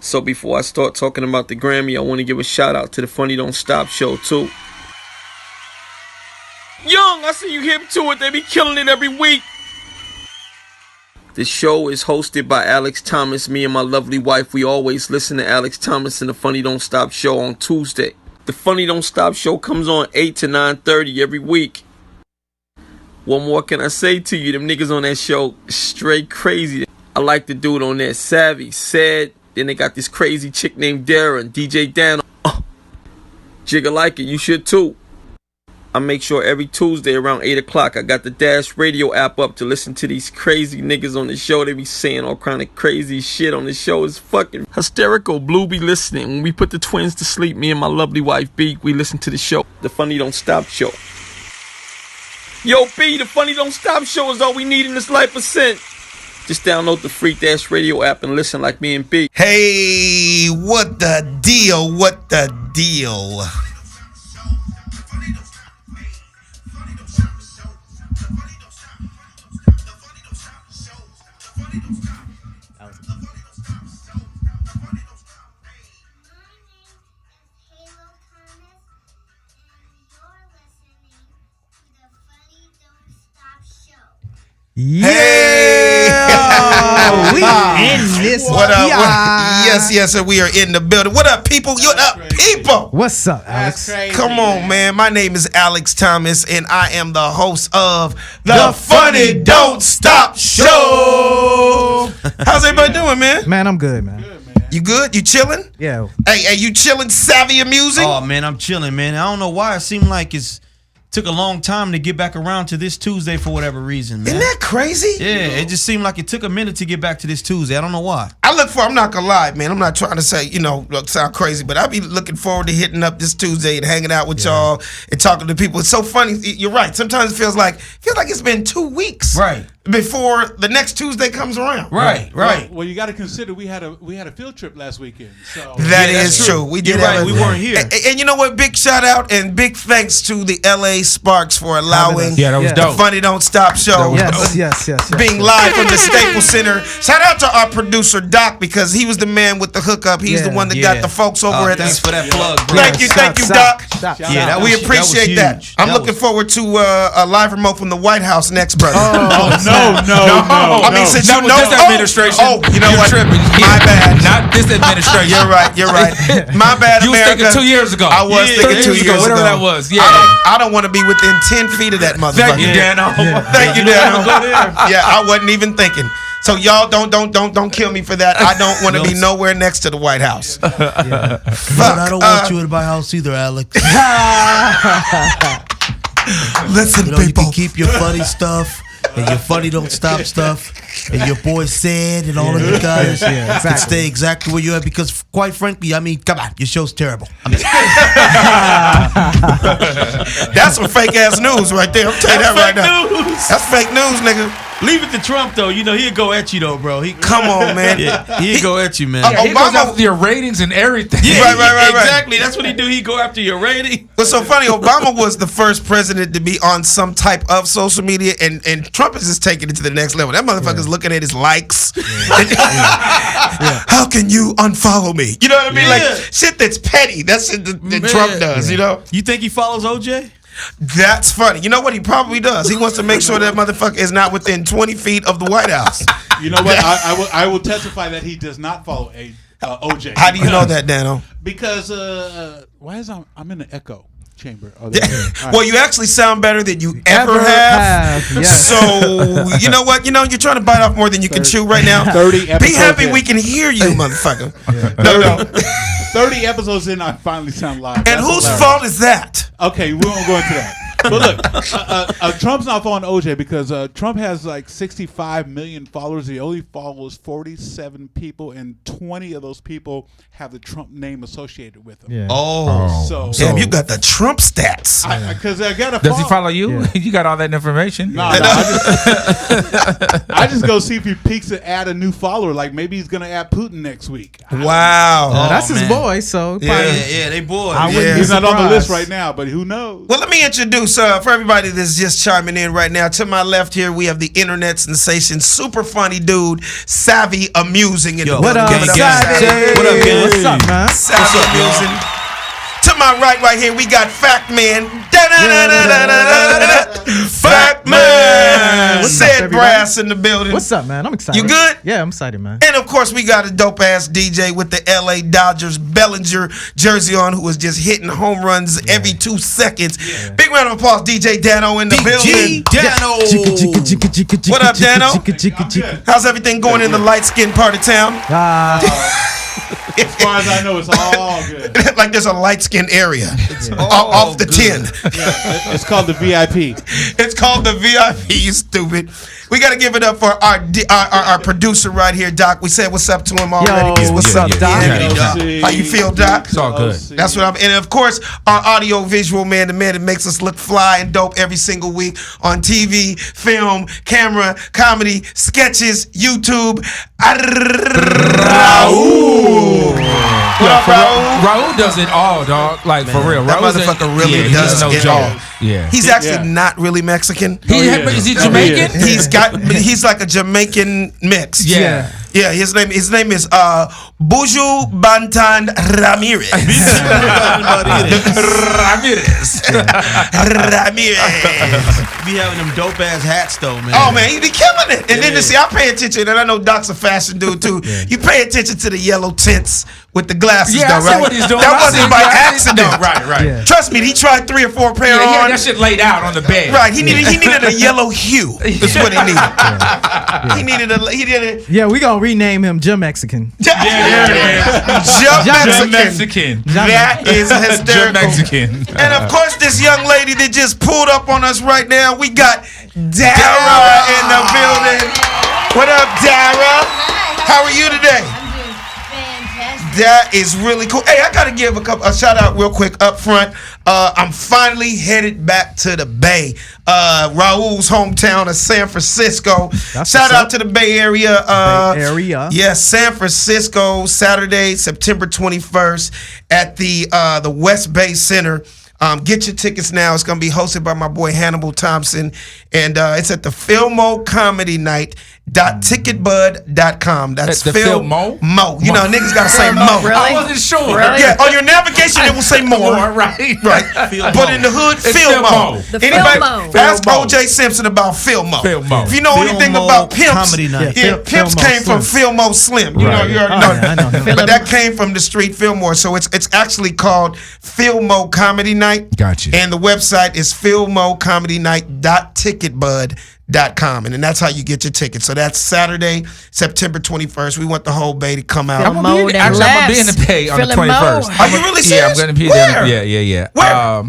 So before I start talking about the Grammy, I want to give a shout out to the Funny Don't Stop show too. Young, I see you hip to it. They be killing it every week. The show is hosted by Alex Thomas. Me and my lovely wife, we always listen to Alex Thomas and the Funny Don't Stop show on Tuesday. The Funny Don't Stop show comes on 8 to 9:30 every week. What more can I say to you? Them niggas on that show straight crazy. I like the dude on there, Savvy, Said. Then they got this crazy chick named Darren, DJ Dan. Jigga like it, you should too. I make sure every Tuesday around 8 o'clock I got the Dash Radio app up to listen to these crazy niggas on the show. They be saying all kind of crazy shit on the show. It's fucking hysterical. Blue be listening. When we put the twins to sleep, me and my lovely wife B, we listen to the show. The Funny Don't Stop show. Yo B, the Funny Don't Stop show is all we need in this life percent. Just download the free Dash Radio app and listen like me and B. Hey, what the deal? What the deal? Yeah, we in this. What up? Yes, sir. We are in the building. What up, people? What up, people? What's up, Alex? Come on, man. My name is Alex Thomas, and I am the host of the Funny Don't Stop Show. How's everybody doing, man? Man, I'm good, man. You good? You chilling? Yeah. Hey, you chilling? Savvy Amusing? Oh man, I'm chilling, man. I don't know why it seemed like it's took a long time to get back around to this Tuesday for whatever reason, man. Isn't that crazy? Yeah, it just seemed like it took a minute to get back to this Tuesday. I don't know why. I'm not gonna lie, man. I'm not trying to say, sound crazy, but I be looking forward to hitting up this Tuesday and hanging out with y'all and talking to people. It's so funny. You're right. Sometimes it feels like it's been 2 weeks. Right. Before the next Tuesday comes around. Right. Well, you got to consider we had a field trip last weekend. So that is true. We did. Right. We weren't here. And you know what? Big shout out and big thanks to the LA Sparks for allowing that was dope. the Funny Don't Stop show. Yes. Being live from the Staples Center. Shout out to our producer Doc because he was the man with the hookup. He's the one that got the folks over at thanks this. for that plug, bro. Thank you, Doc. Yeah, We appreciate that. I'm looking forward to a live remote from the White House next, brother. No. I mean, since you know this administration. Oh, you know what? Tripping. My bad. Not this administration. You're right. My bad, You was America. thinking 2 years ago. I was thinking 2 years ago. Whatever that was. Yeah. I don't want to be within 10 feet of that motherfucker. Thank you, Dano. Thank you, Dano. Yeah, I wasn't even thinking. So y'all don't kill me for that. I don't want to be nowhere next to the White House. Fuck. I don't want you in my house either, Alex. Listen, You people. can keep your funny stuff and your Funny Don't Stop stuff and your boy Said and all of you guys can stay exactly where you're at because, quite frankly, I mean, come on, your show's terrible. That's some fake ass news right there. I'm telling you that right now. That's fake news, nigga. Leave it to Trump, though. You know, he'll go at you, though, bro. Come on, man. He'll go at you, man. He goes after your ratings and everything. Right. Exactly. That's what he do. He go after your rating. What's so funny, Obama was the first president to be on some type of social media, and Trump is just taking it to the next level. That motherfucker's looking at his likes. How can you unfollow me? You know what I mean? Like, shit that's petty. That's shit that Trump does, you know? You think he follows OJ? That's funny. You know what? He probably does. He wants to make sure that motherfucker is not within 20 feet of the White House. You know what? I will testify that he does not follow OJ. How do you know that, Dano? Because why is I'm in the echo chamber? Oh, Well, you actually sound better than you ever have. Yes. So, you know what? You're trying to bite off more than you can chew right now. 30 episodes Be happy in. we can hear you, motherfucker. No. 30 episodes in, I finally sound live. And That's whose hilarious. fault is that? Okay, we won't go into that. But look, Trump's not following OJ because Trump has like 65 million followers. He only follows 47 people, and 20 of those people have the Trump name associated with them. Yeah. So Damn, you got the Trump stats. Because I got a. Does he follow you? Yeah. You got all that information. No, I just go see if he peeks to add a new follower. Like maybe he's gonna add Putin next week. Wow. That's his man. boy, so probably, Yeah, they boys. I wouldn't be He's not on the list surprised. right now, but who knows? Well, let me introduce Raúl, for everybody that's just chiming in right now, to my left here, we have the internet sensation, super funny dude, Savvy Amusing. In the What up, building. Give it Savvy? Savvy? What up, gang? What's up, man? Savvy Amusing. To my right here, we got Fact Man. Fact Man. What's up, Said everybody? Brass in the building. What's up, man? I'm excited. You good? Yeah, I'm excited, man. And of course, we got a dope ass DJ with the LA Dodgers Bellinger jersey on, who is just hitting home runs every 2 seconds. Big round of applause, DJ Dano in the building. Dano. What up, Dano? How's everything going in the light skinned part of town? As far as I know, it's all good. Like there's a light skinned area off the 10. It's called the VIP. It's called the VIP, you stupid. We got to give it up for our producer right here, Doc. We said what's up to him already. Yo, What's up, Doc? Yeah. How you feel, Doc? It's all good. That's what I'm. And of course, our audio visual man, the man that makes us look fly and dope every single week on TV, film, camera, comedy, sketches, YouTube. Raúl. What up, Raúl? Raúl does it all, dog. Like, for real. That Raúl's motherfucker a- really yeah, does he's no it joke. all. Yeah. He's actually not really Mexican. Is he Jamaican? He's like a Jamaican mix. Yeah. Yeah, his name is Buju Bantan Ramirez. Ramirez. Ramirez. Be having them dope ass hats though, man. Oh man, he be killing it. And then to see, I pay attention, and I know Doc's a fashion dude too. You pay attention to the yellow tints with the glasses, Yeah, I though, see right? what he's doing. That I wasn't see by what- accident. No, right. Yeah. Trust me, he tried 3 or 4 pair Yeah, on. that shit laid out on the bed. Right, he needed a yellow hue. That's what he needed. He needed a Yeah, we gonna rename him Jim Mexican. Jump Jim Mexican. Mexican. That is Jim hysterical. Mexican. And of course, this young lady that just pulled up on us right now, we got Dara in the building. What up, Dara? How are you today? I'm doing fantastic. That is really cool. Hey, I gotta give a shout out real quick up front. I'm finally headed back to the Bay, Raúl's hometown of San Francisco. That's Shout what's out up. to the Bay Area. Bay Area. Yes, San Francisco, Saturday, September 21st at the West Bay Center. Get your tickets now. It's going to be hosted by my boy Hannibal Thompson. And it's at the Filmo Comedy Night. .ticketbud.com. That's The Filmo? Mo. You know, niggas gotta say Mo. I wasn't sure. Yeah, on your navigation it will say more. Right. Right. But in the hood, It's Filmo. Filmo. The Anybody Filmo. ask Filmo. OJ Simpson about Filmo. Filmo. If you know anything Filmo about pimps, Comedy Night. yeah, pimps Filmo came from Slim. Filmo Slim. You know, Right. you already Oh, know. yeah, I know him. But that came from the street Fillmore. So it's actually called Filmo Comedy Night. Gotcha. And the website is filmocomedynight.ticketbud.com. And then that's how you get your tickets. So that's Saturday, September 21st. We want the whole Bay to come out. I'm gonna be in the Bay on the Feeling 21st. Mo. Are you really Yeah, I'm serious? gonna be Where? there. Yeah. Where?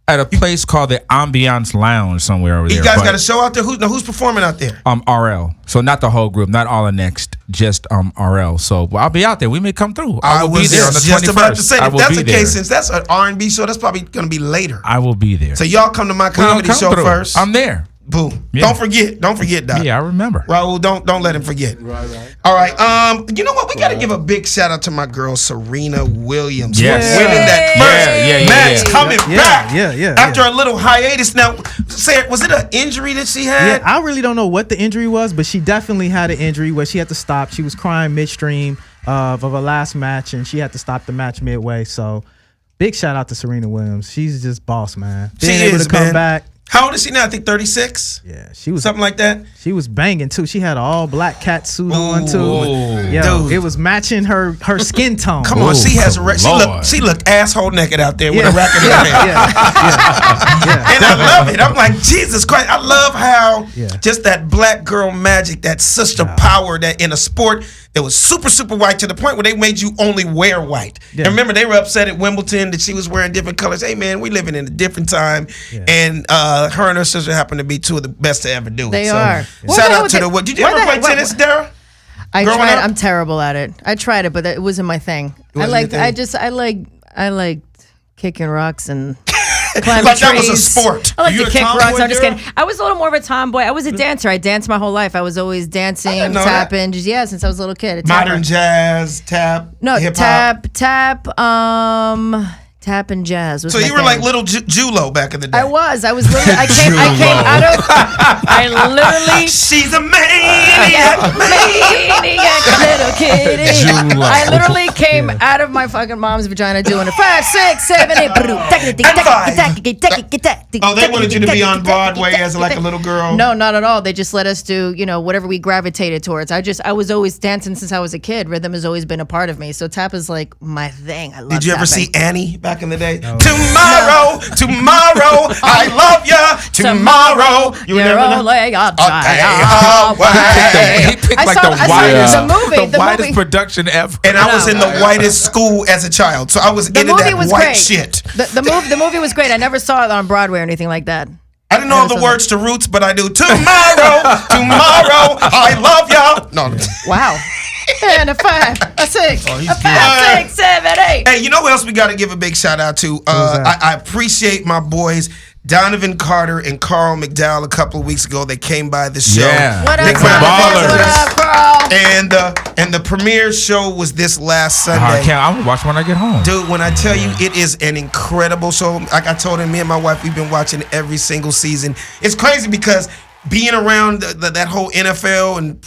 At a place called the Ambiance Lounge somewhere over there. You guys but, got a show out there? Who's performing out there? RL. So not the whole group, not all in next, just RL. So I'll be out there. We may come through. I will be was there on the 21st. just about to say, I if will that's be the there. case, since that's an R&B show, that's probably going to be later. I will be there. So y'all come to my We're gonna comedy come show through. first. I'm there. Boom. Yeah. Don't forget, Doc. Yeah, I remember. Raúl, don't let him forget. Right. All right. You know what? We got to give a big shout out to my girl Serena Williams. Yes. For winning that first match, coming back. Yeah. After a little hiatus. Now, say, was it an injury that she had? Yeah, I really don't know what the injury was, but she definitely had an injury where she had to stop. She was crying midstream of her last match, and she had to stop the match midway. So, big shout out to Serena Williams. She's just boss, man. Being able to come back. How old is she now? I think 36. Yeah, she was Something like that. She was banging too. She had an all black cat suit on too. Ooh. Yo, Dude. it was matching her skin tone. Come on, she has a Lord. she looked asshole naked out there with Yeah. a racket in her hand. Yeah. And I love it. I'm like, Jesus Christ. I love how Yeah. just that black girl magic, that sister power that in a sport that was super, super white to the point where they made you only wear white. Yeah. And remember, they were upset at Wimbledon that she was wearing different colors. Hey, man, we living in a different time. Yeah. And her and her sister happen to be two of the best to ever do it. They So, are. Shout out to the what? Did you ever play tennis, Dara? I Growing tried. up? I'm terrible at it. I tried it, but it wasn't my thing. wasn't your thing? I liked kicking rocks and climbing Like trees. that was a sport. I like You to a kick tomboy, rocks. I'm just Dara? kidding. I was a little more of a tomboy. I was a dancer. I danced my whole life. I was always dancing, didn't know that. tapping. Just since I was a little kid. It's Modern never- jazz, tap, No, hip hop. tap. Tap and jazz. Was So my you were thing. like little Julo back in the day. I was literally. I came out of. I literally. She's a maniac. Maniac little kitty. Jula. I literally came out of my fucking mom's vagina doing a 5, 6, 7, 8. Oh, they wanted you to be on Broadway as like a little girl. No, not at all. They just let us do, whatever we gravitated towards. I was always dancing since I was a kid. Rhythm has always been a part of me. So tap is like my thing. I love Did you ever tapping. see Annie back in the day? Tomorrow, I love ya. Tomorrow, you You're never know. only a day day away. He picked I like saw- the I saw widest, the movie, the widest movie. production ever. And I was in the whitest school as a child, so I was The into movie that was white great. shit. The movie was great. I never saw it on Broadway or anything like that. I didn't know all the words to Roots, but I do. Tomorrow, I love ya. No. Wow. And a 5, a 6, he's a 5, 6, 7, 8. Hey, you know what else we got to give a big shout out to? that? I appreciate my boys, Donovan Carter and Carl McDowell. A couple of weeks ago, they came by the show. Yeah. What up, Big Carl? round of Ballers. What applause. up, Carl? And the premiere show was this last I Sunday. can't. I'm gonna watch when I get home. Dude, when I tell you it is an incredible show, like I told him, me and my wife, we've been watching every single season. It's crazy because being around that whole NFL and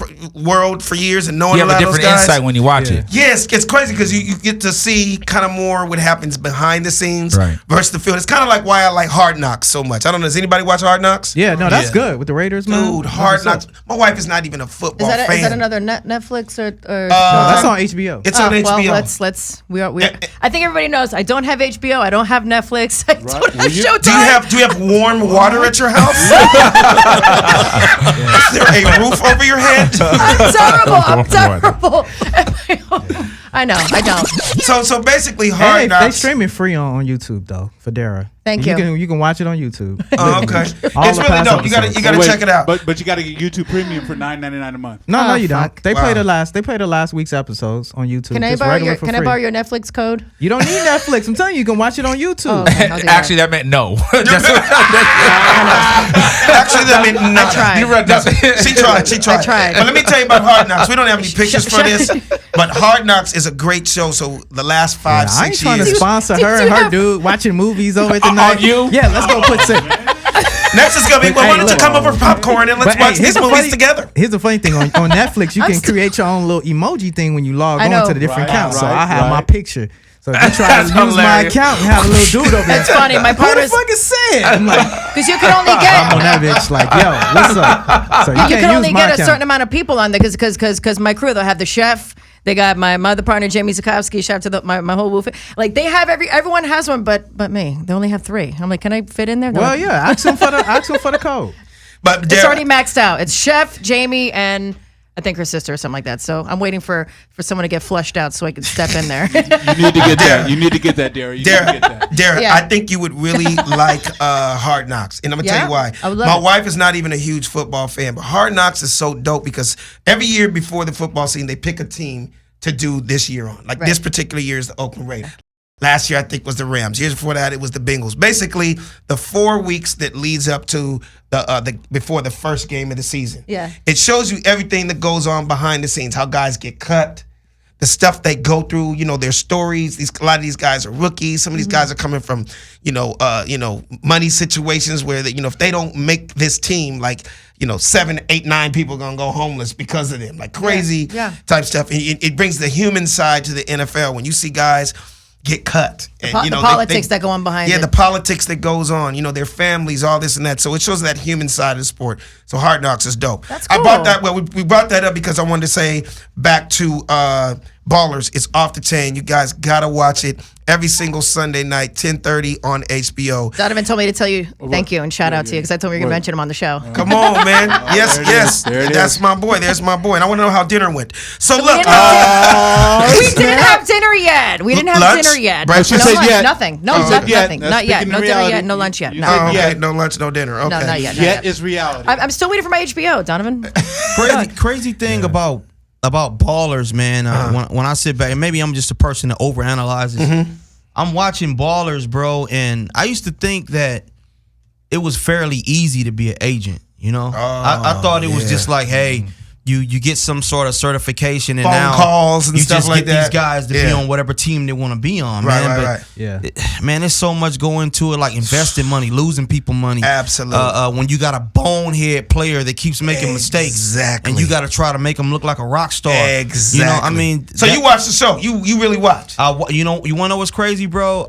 world for years and knowing You a have lot a of those different guys. insight when you watch it. Yes, it's crazy because you get to see kind of more what happens behind the scenes Right. versus the field. It's kind of like why I like Hard Knocks so much. I don't know. Does anybody watch Hard Knocks? Yeah, no, that's Yeah. good with the Raiders, man. Dude, Hard That's Knocks. My wife is not even a football Is fan. that another Netflix or No, that's on HBO. It's on HBO. Well, let's we are. I think everybody knows. I don't have HBO. I don't have Netflix. I don't have Will you- Showtime. Do you have warm water at your house? Is there a roof over your head? I'm terrible. I'm terrible. I know. I don't. So basically, Hey, Hard they Knocks. streaming free on YouTube though for Dara. Thank you. you. You can watch it on YouTube. Oh, okay. All It's the really past dope. You episodes. gotta Wait, check it out. But you got to get YouTube Premium for $9.99 a month. No, Oh, you don't. fuck. They Wow. play the last week's episodes on YouTube. Can I just borrow regular your for Can I free. borrow your Netflix code? You don't need Netflix. I'm telling you, you can watch it on YouTube. Oh, okay, I'll do Actually, that meant no. Actually, that meant not. I tried. You read that. She tried. She tried. I tried. But let me tell you about Hard Knocks. We don't have any pictures for this, but Hard Knocks is a great show. So the last 5, I ain't 6 trying to years. sponsor Do her you and her have- dude watching movies over at the night. you? Yeah, let's go put some. Next is gonna be. Well, Hey, why don't you look. come over for popcorn and let's But, watch hey, these movies together? Here's the funny thing on Netflix, you I'm can still- create your own little emoji thing when you log I on know. to the different Right, accounts. So right, I have my right. picture. So if you try to That's use my hilarious. account and have a little dude over there, It's funny. My who the partner's fuck is saying? I'm like, because you can only I'm get on that bitch. Like, yo, what's up? So you, you can't can use only my get a account. certain amount of people on there because my crew they'll have the chef. They got my other partner Jamie Zukowski. Shout out to my whole woof. Like they have everyone has one, but me. They only have 3. I'm like, can I fit in there? They're Well, like, yeah, ask him for the code. But it's already maxed out. It's Chef, Jamie, and I think her sister or something like that. So I'm waiting for someone to get flushed out so I can step in there. You need to get that. You need to get that, Derek. You need to get that. Derek, Yeah. I think you would really like Hard Knocks, and I'm gonna tell Yeah? you why. I would love My it. wife is not even a huge football fan, but Hard Knocks is so dope because every year before the football season, they pick a team to do this year on. Like this particular year is the Oakland Raiders. Last year, I think, was the Rams. Years before that, it was the Bengals. Basically, the 4 weeks that leads up to the before the first game of the season. Yeah. It shows you everything that goes on behind the scenes, how guys get cut, the stuff they go through, their stories. A lot of these guys are rookies. Some of these guys are coming from, money situations where if they don't make this team, 7, 8, 9 people are gonna go homeless because of them, like crazy Yeah. type stuff. And it brings the human side to the NFL when you see guys get cut. And, The politics that go on behind yeah, it. the politics that goes on, their families, all this and that. So it shows that human side of the sport. So Hard Knocks is dope. That's I brought cool. that. Well, we brought that up because I wanted to say back to Ballers. It's off the chain. You guys gotta watch it every single Sunday night, 10:30 on HBO. Donovan told me to tell you thank you and shout out to you because I told me you're gonna Right. mention him on the show. Come on, man. Yes, There it yes. is. There it That's is. my boy. There's my boy. And I want to know how dinner went. So We look, didn't have we didn't have dinner yet. We didn't have Lunch? dinner yet. Breakfast? She No said lunch, yet. nothing. No, Oh, nothing. yet. Nothing. That's Not yet. speaking No in dinner reality. yet. No lunch yet. You No. said okay, yet. no lunch, no dinner. Okay. No, not yet. Not Yet yet. is reality. I'm still waiting for my HBO, Donovan. Crazy thing about Ballers, man. When I sit back, and maybe I'm just a person that overanalyzes. I'm watching Ballers, bro, and I used to think that it was fairly easy to be an agent. I thought it was just like, hey, you get some sort of certification and Phone now calls and you stuff just like get that. these guys to be Yeah. on whatever team they want to be on, Right, man. right, But Yeah. man, there's so much going to it, like investing money, losing people money. Absolutely. When you got a bonehead player that keeps making mistakes, Exactly. and you got to try to make him look like a rock star. Exactly. You know, I mean, so you watch the show? You really watch? you want to know what's crazy, bro?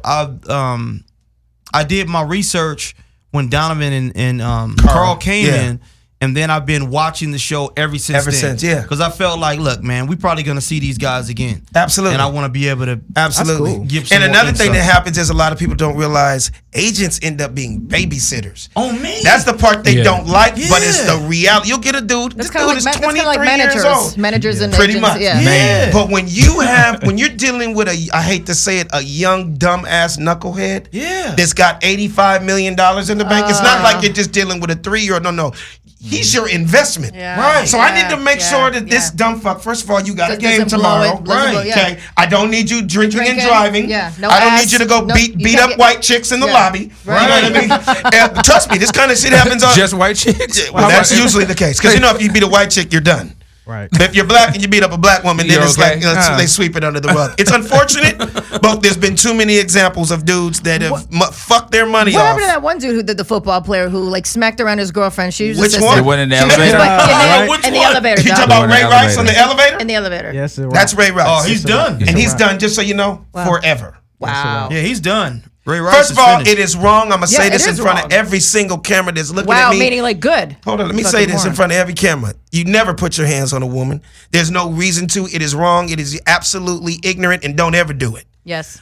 I did my research when Donovan and Carl came yeah. in. And then I've been watching the show ever since, yeah. Because I felt like, look, man, we probably gonna see these guys again. Absolutely. And I want to be able to Absolutely. cool. give some And more another thing insight. that happens is a lot of people don't realize agents end up being babysitters. Oh, man. That's the part they Yeah. don't like, but it's Yeah. the reality. You'll get a dude. That's This kind dude of is like, 23 managers. years old. Managers and Pretty agents. much. Yeah. Yeah. But when you're dealing with I hate to say it, a young dumbass knucklehead, Yeah. that's got $85 million in the bank. It's not like you're just dealing with a 3-year-old. No. He's your investment. Yeah. Right. So I need to make Yeah. sure that this Yeah. dumb fuck, first of all, you got a Doesn't game blow tomorrow. it, doesn't blow- yeah. Okay. I don't need you drinking and Drinking, driving. yeah. No I don't ass, need you to go no- beat you beat can't up get- white chicks in the Yeah. lobby. Right. You know what I mean? And trust me, this kind of shit happens on. Just white chicks. Well, that's usually the case. Because if you beat a white chick, you're done. Right. But if you're black and you beat up a black woman, then You're it's okay. like they sweep it under the rug. It's unfortunate, but there's been too many examples of dudes that have fucked their money What off. happened to that one dude who did the football player who like smacked around his girlfriend? She was Which just one? They went in the She- elevator. Right. In the elevator. You dog. talking about In the Ray Rice on the elevator. elevator? In the elevator. Yes, it That's Ray Rice. Oh, he's done. And he's done, just so you know, forever. Wow. Yeah, he's done. Ray Rice First is of all, finished. it is wrong. I'm going to Yeah, say it this in is front wrong. of every single camera that's looking Wow, at me. meaning like good. Hold on, let me Such say a this in porn. front of every camera. You never put your hands on a woman. There's no reason to. It is wrong. It is absolutely ignorant, and don't ever do it. Yes.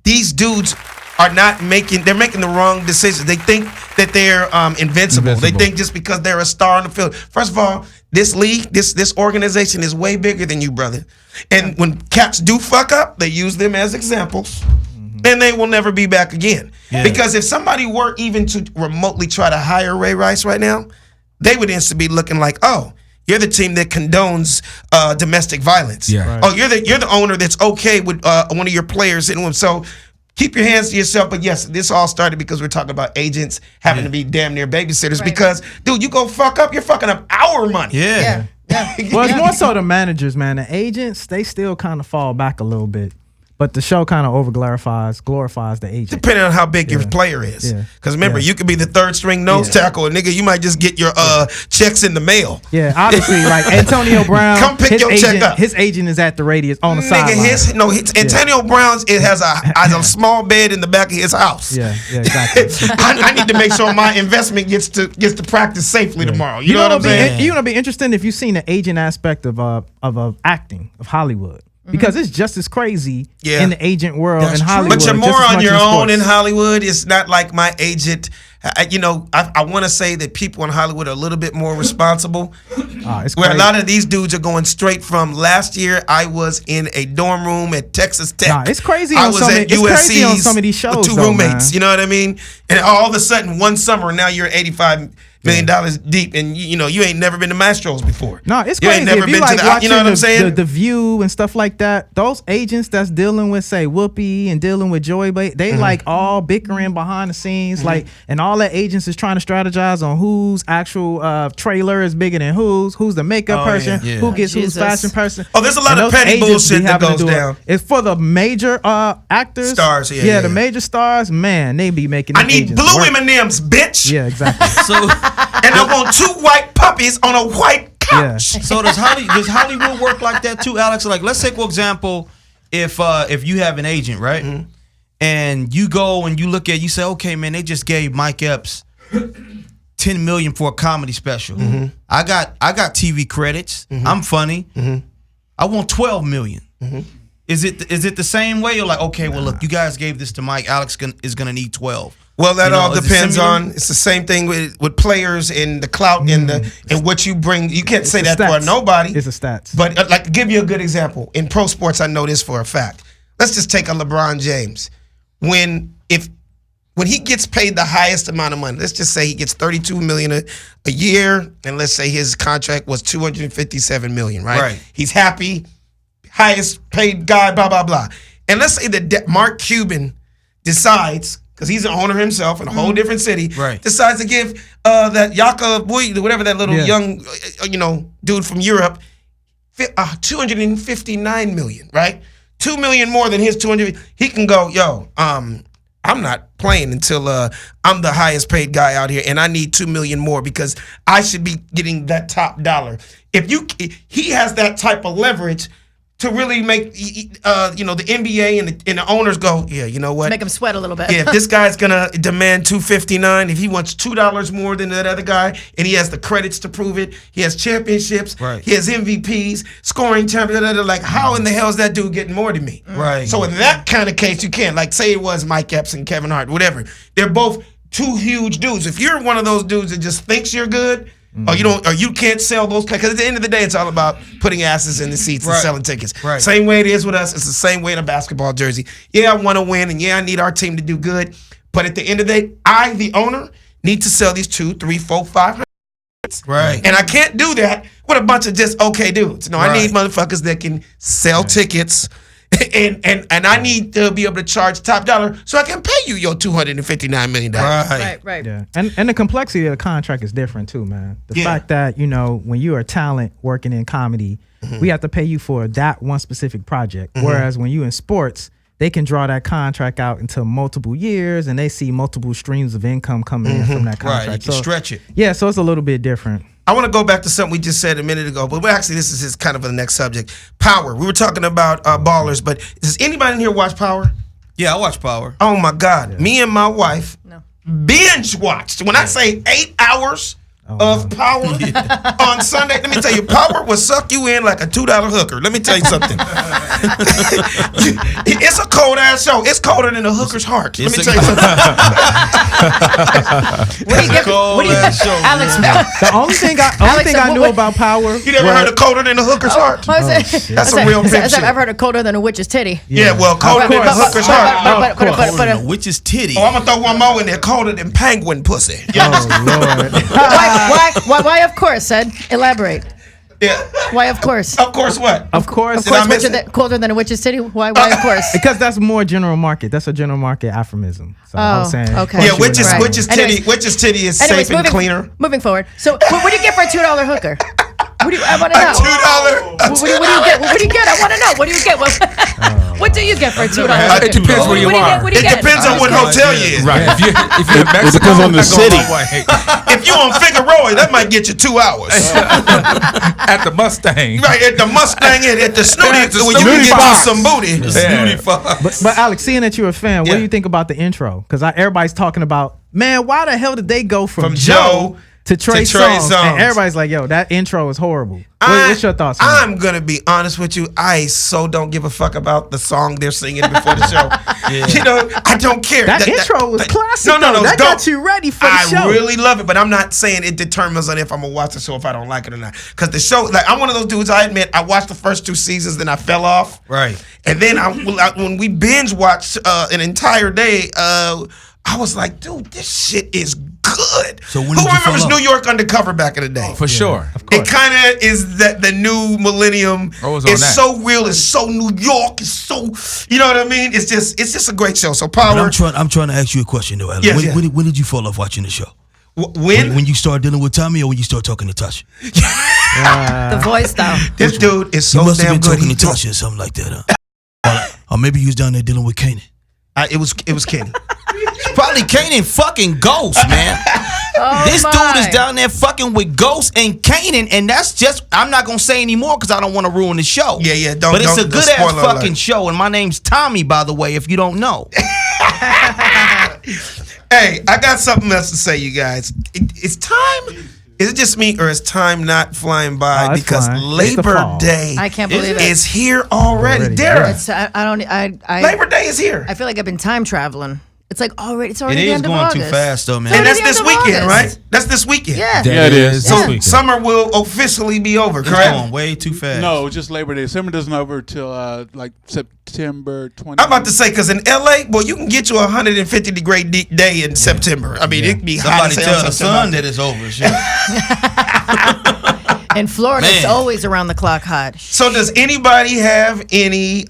These dudes are not making, they're making the wrong decisions. They think that they're invincible. They think just because they're a star on the field. First of all, this league, this organization is way bigger than you, brother. And when cats do fuck up, they use them as examples. And they will never be back again. Because if somebody were even to remotely try to hire Ray Rice right now, they would instantly be looking like, oh, you're the team that condones domestic violence. Yeah. Right. Oh, you're the owner that's okay with one of your players hitting him. So keep your hands to yourself. But yes, this all started because we're talking about agents having to be damn near babysitters. Right. Because, dude, you go fuck up, you're fucking up our money. Yeah. Yeah. Well, it's more so the managers, man. The agents, they still kind of fall back a little bit. But the show kind of glorifies the agent. Depending on how big your player is. Yeah. Because remember, Yeah. you could be the third string nose tackle, and nigga, you might just get your checks in the mail. Yeah, obviously, like Antonio Brown, Come pick your check up. His agent is at the radius on the Nigga, sideline. Antonio Brown's has a small bed in the back of his house. Yeah, exactly. I need to make sure my investment gets to practice safely tomorrow. You know what I'm saying? You're gonna be interested if you've seen the agent aspect of acting of Hollywood. Because it's just as crazy in the agent world in Hollywood. But you're just more as on much your in own sports. in Hollywood. It's not like my agent. I want to say that people in Hollywood are a little bit more responsible. It's where crazy. a lot of these dudes are going straight from last year. I was in a dorm room at Texas Tech. Nah, it's crazy I on was some of- at it's crazy on USC's some of these shows, with two though, roommates. man. You know what I mean? And all of a sudden, one summer, now you're $85 million deep, and you ain't never been to Mastro's before. No, it's you crazy. ain't never If you been like to the. watching You know what I'm saying? The View and stuff like that, those agents that's dealing with, say, Whoopi and dealing with Joy, but they like all bickering behind the scenes, like, and all the agents is trying to strategize on whose actual trailer is bigger than who's the makeup person, yeah. who gets whose Jesus. fashion person. Oh, there's a lot And of those petty agents be bullshit that having to goes do it. down. It's for the major actors, Stars, yeah, the yeah. major stars. Man, they be making. I them need agents blue work. M&Ms, bitch. Yeah, exactly. So, And I want 2 white puppies on a white Yeah. couch. so does Hollywood work like that too, Alex? Like, let's take for example, if you have an agent, right, and you go and you say, okay, man, they just gave Mike Epps $10 million for a comedy special. I got TV credits. I'm funny. I want $12 million. Is it the same way? You're like, okay, well, look, you guys gave this to Mike. Alex is gonna need 12. Well, that You know, all is it depends similar? on. It's the same thing with players and the clout and what you bring. You can't say It's that a for stats. nobody. It's a stats. But like, to give you a good example, in pro sports, I know this for a fact. Let's just take a LeBron James. When he gets paid the highest amount of money, let's just say he gets $32 million a year, and let's say his contract was $257 million, right? Right. He's happy, highest paid guy, blah blah blah. And let's say that Mark Cuban decides, because he's an owner himself in a whole different city, Right. decides to give that Yaka Boy, whatever that little Yeah. young, dude from Europe, 259 million, right? 2 million more than his 200. He can go, I'm not playing until I'm the highest paid guy out here, and I need 2 million more because I should be getting that top dollar. He has that type of leverage to really make the NBA and the owners go, yeah, you know what? Make him sweat a little bit. Yeah, if this guy's gonna demand $259, if he wants $2 more than that other guy, and he has the credits to prove it, he has championships, Right. he has MVPs, scoring champions, like how in the hell is that dude getting more than me? Right. So in that kind of case, you can't. Like say it was Mike Epps and Kevin Hart, whatever. They're both two huge dudes. If you're one of those dudes that just thinks you're good, or you can't sell those, because at the end of the day, it's all about putting asses in the seats and Right. selling tickets. Right. Same way it is with us. It's the same way in a basketball jersey. Yeah, I want to win, and yeah, I need our team to do good. But at the end of the day, I, the owner, need to sell these 2, 3, 4, 5. Right. And I can't do that with a bunch of just okay dudes. No, I Right. need motherfuckers that can sell tickets. And I need to be able to charge top dollar so I can pay you your $259 million. Right. Yeah, and the complexity of the contract is different too, man. The Yeah. fact that when you're a talent working in comedy, we have to pay you for that one specific project. Whereas when you in sports, they can draw that contract out into multiple years, and they see multiple streams of income coming in from that contract. Right. You can stretch it. Yeah, so it's a little bit different. I want to go back to something we just said a minute ago, but actually this is kind of the next subject. Power. We were talking about ballers, but does anybody in here watch Power? Yeah, I watch Power. Oh my God. Me and my wife binge watched. When I say 8 hours of Power on Sunday, let me tell you, Power will suck you in like a $2 hooker. Let me tell you something. It's a cold ass show. It's colder than a hooker's heart. Let me tell you something. What do you get? Alex, The only thing I knew about Power. You never heard of colder than a hooker's heart? what was it? That's a real pimp shit. I've heard of colder than a witch's titty. Yeah, well, colder than a hooker's heart. But Which is titty. Oh, I'm gonna throw one more in there. Colder than penguin pussy. You understand? why? Of course, Ed. Elaborate. Yeah. Why? Of course. Of course, what? Of course. Of course, miss it? colder than a witch's titty. Why? Of course. Because that's more general market. That's a general market aphorism. So I was saying, okay. of Yeah, course you would know. which is titty is Anyways, safe and cleaner. Moving forward. So, what do you get for a $2 hooker? I want to know. $2. What do you get? What do you get? I want to know. What do you get? What do you get for a $2 hooker? It depends where you are. What do you It get? depends on what hotel you in. Right. If you're in Mexico, depends on the I'm not going city. my way. If you on Figueroa, that might get you 2 hours. At the Mustang. Right, at the Mustang and at the Snooty, At the when you Snooty can get Fox. some booty. Yeah. But Alex, seeing that you're a fan, what Yeah. do you think about the intro? Because everybody's talking about, man, why the hell did they go from Joe Joe to Trey Trey Songz? Songz. And everybody's like, yo, that intro is horrible. What's your thoughts on that? I'm gonna be honest with you. I so don't give a fuck about the song they're singing before the show. You know, I don't care. That intro was classic. No, though. That go. got you ready for the I show. really love it, but I'm not saying it determines on if I'm gonna watch the show if I don't like it or not. Because the show, like, I'm one of those dudes. I admit, I watched the first 2 seasons, then I fell off. Right. And then when we binge watched an entire day, I was like, dude, this shit is good. So when Who did you fall remembers off? New York Undercover back in the day? For sure. It kind of is that the new millennium. I was on It's that. so real. It's so New York. It's so, you know what I mean? It's just a great show. So But Power. I'm trying to ask you a question though, Alex. Yes, yeah. When did you fall off watching the show? When When you start dealing with Tommy, or when you start talking to Tasha? The voice, though. this dude is You so must have damn been good. talking He to Tasha or something like that, huh? Or maybe you was down there dealing with Kanan. it was Kenny. Probably Kanan fucking Ghost, man. This dude is down there fucking with Ghost and Kanan, and that's just, I'm not gonna say anymore because I don't want to ruin the show. Yeah, But it's a good ass spoiler alert. fucking show, and my name's Tommy, by the way, if you don't know. Hey, I got something else to say, you guys. It's time. Is it just me, or is time not flying by? Oh, it's Because flying. It's the Labor fall. Day I can't believe it. is here already. Derek, It's, I don't. Labor Day is here. I feel like I've been time traveling. It's like already. It's already It the is end of going too August. fast, though, man. And that's Already this end of weekend, August. right? That's this weekend. Yeah. Yeah, it is. So This weekend. summer will officially be over, It's correct? going way too fast. No, just Labor Day. Summer doesn't over till like September 20th. I'm about to say, because in LA, well, you can get you a 150-degree day in September. I mean, it can be hot Somebody as hell tell the September. sun that it's over. Shit. In Florida, it's Man. always around the clock hot. So does anybody have any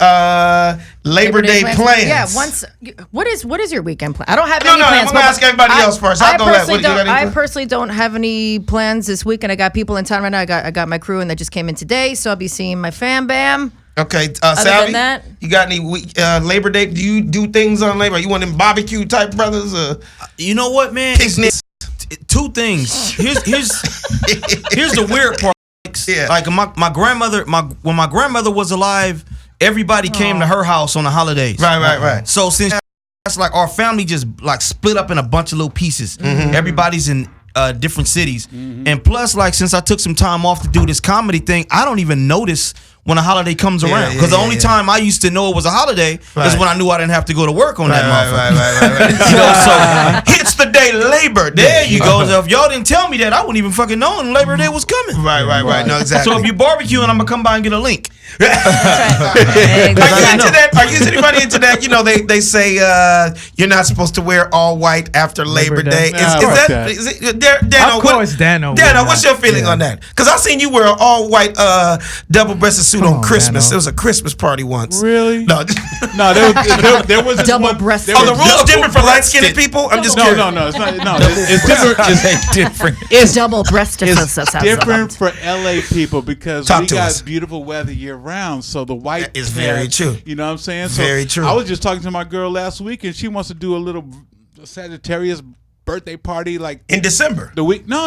Labor Day plans? Yeah. What is your weekend plan? I don't have No, any no, plans. I'm gonna but ask everybody else first. I'll go let- what do you got any I plans? personally don't have any plans this weekend. I got people in town right now. I got my crew and they just came in today, so I'll be seeing my fam bam. Okay, than Salvi, that- you got any Labor Day? Do you do things on Labor? You want them barbecue type brothers? You know what, man? Picnics? Two things. Here's the weird part. Yeah. Like my grandmother, when my grandmother was alive, everybody came to her house on the holidays. Right. So since that's like our family just like split up in a bunch of little pieces. Everybody's in different cities, and plus, like since I took some time off to do this comedy thing, I don't even notice when a holiday comes around. Because the only time I used to know it was a holiday is when I knew I didn't have to go to work on that motherfucker. Right. You know, so It's the day Labor Day. there you go. So if y'all didn't tell me that, I wouldn't even fucking know Labor Day was coming. Right. No, exactly. So if you barbecuing, I'm gonna come by and get a link. Are you into that? Are you anybody into that? You know, they say you're not supposed to wear all white after Labor Day. Nah, Is fuck that? that. Is it, Dano, Of course, Dano. Dano, what's your feeling on that? Because I seen you wear an all white double-breasted suit Come on on, Christmas. Dano. It was a Christmas party once. Really? No. No, there was this Double-breasted. Oh, the rules different for light-skinned people? I'm just curious. No, it's not. No, it's different. It's different. It's Double-breasted. It's different for LA people because Talk we to got us. beautiful weather year round. So the white That is very true. You know what I'm saying? So Very true. I was just talking to my girl last week, and she wants to do a little Sagittarius birthday party like In December. the week. No,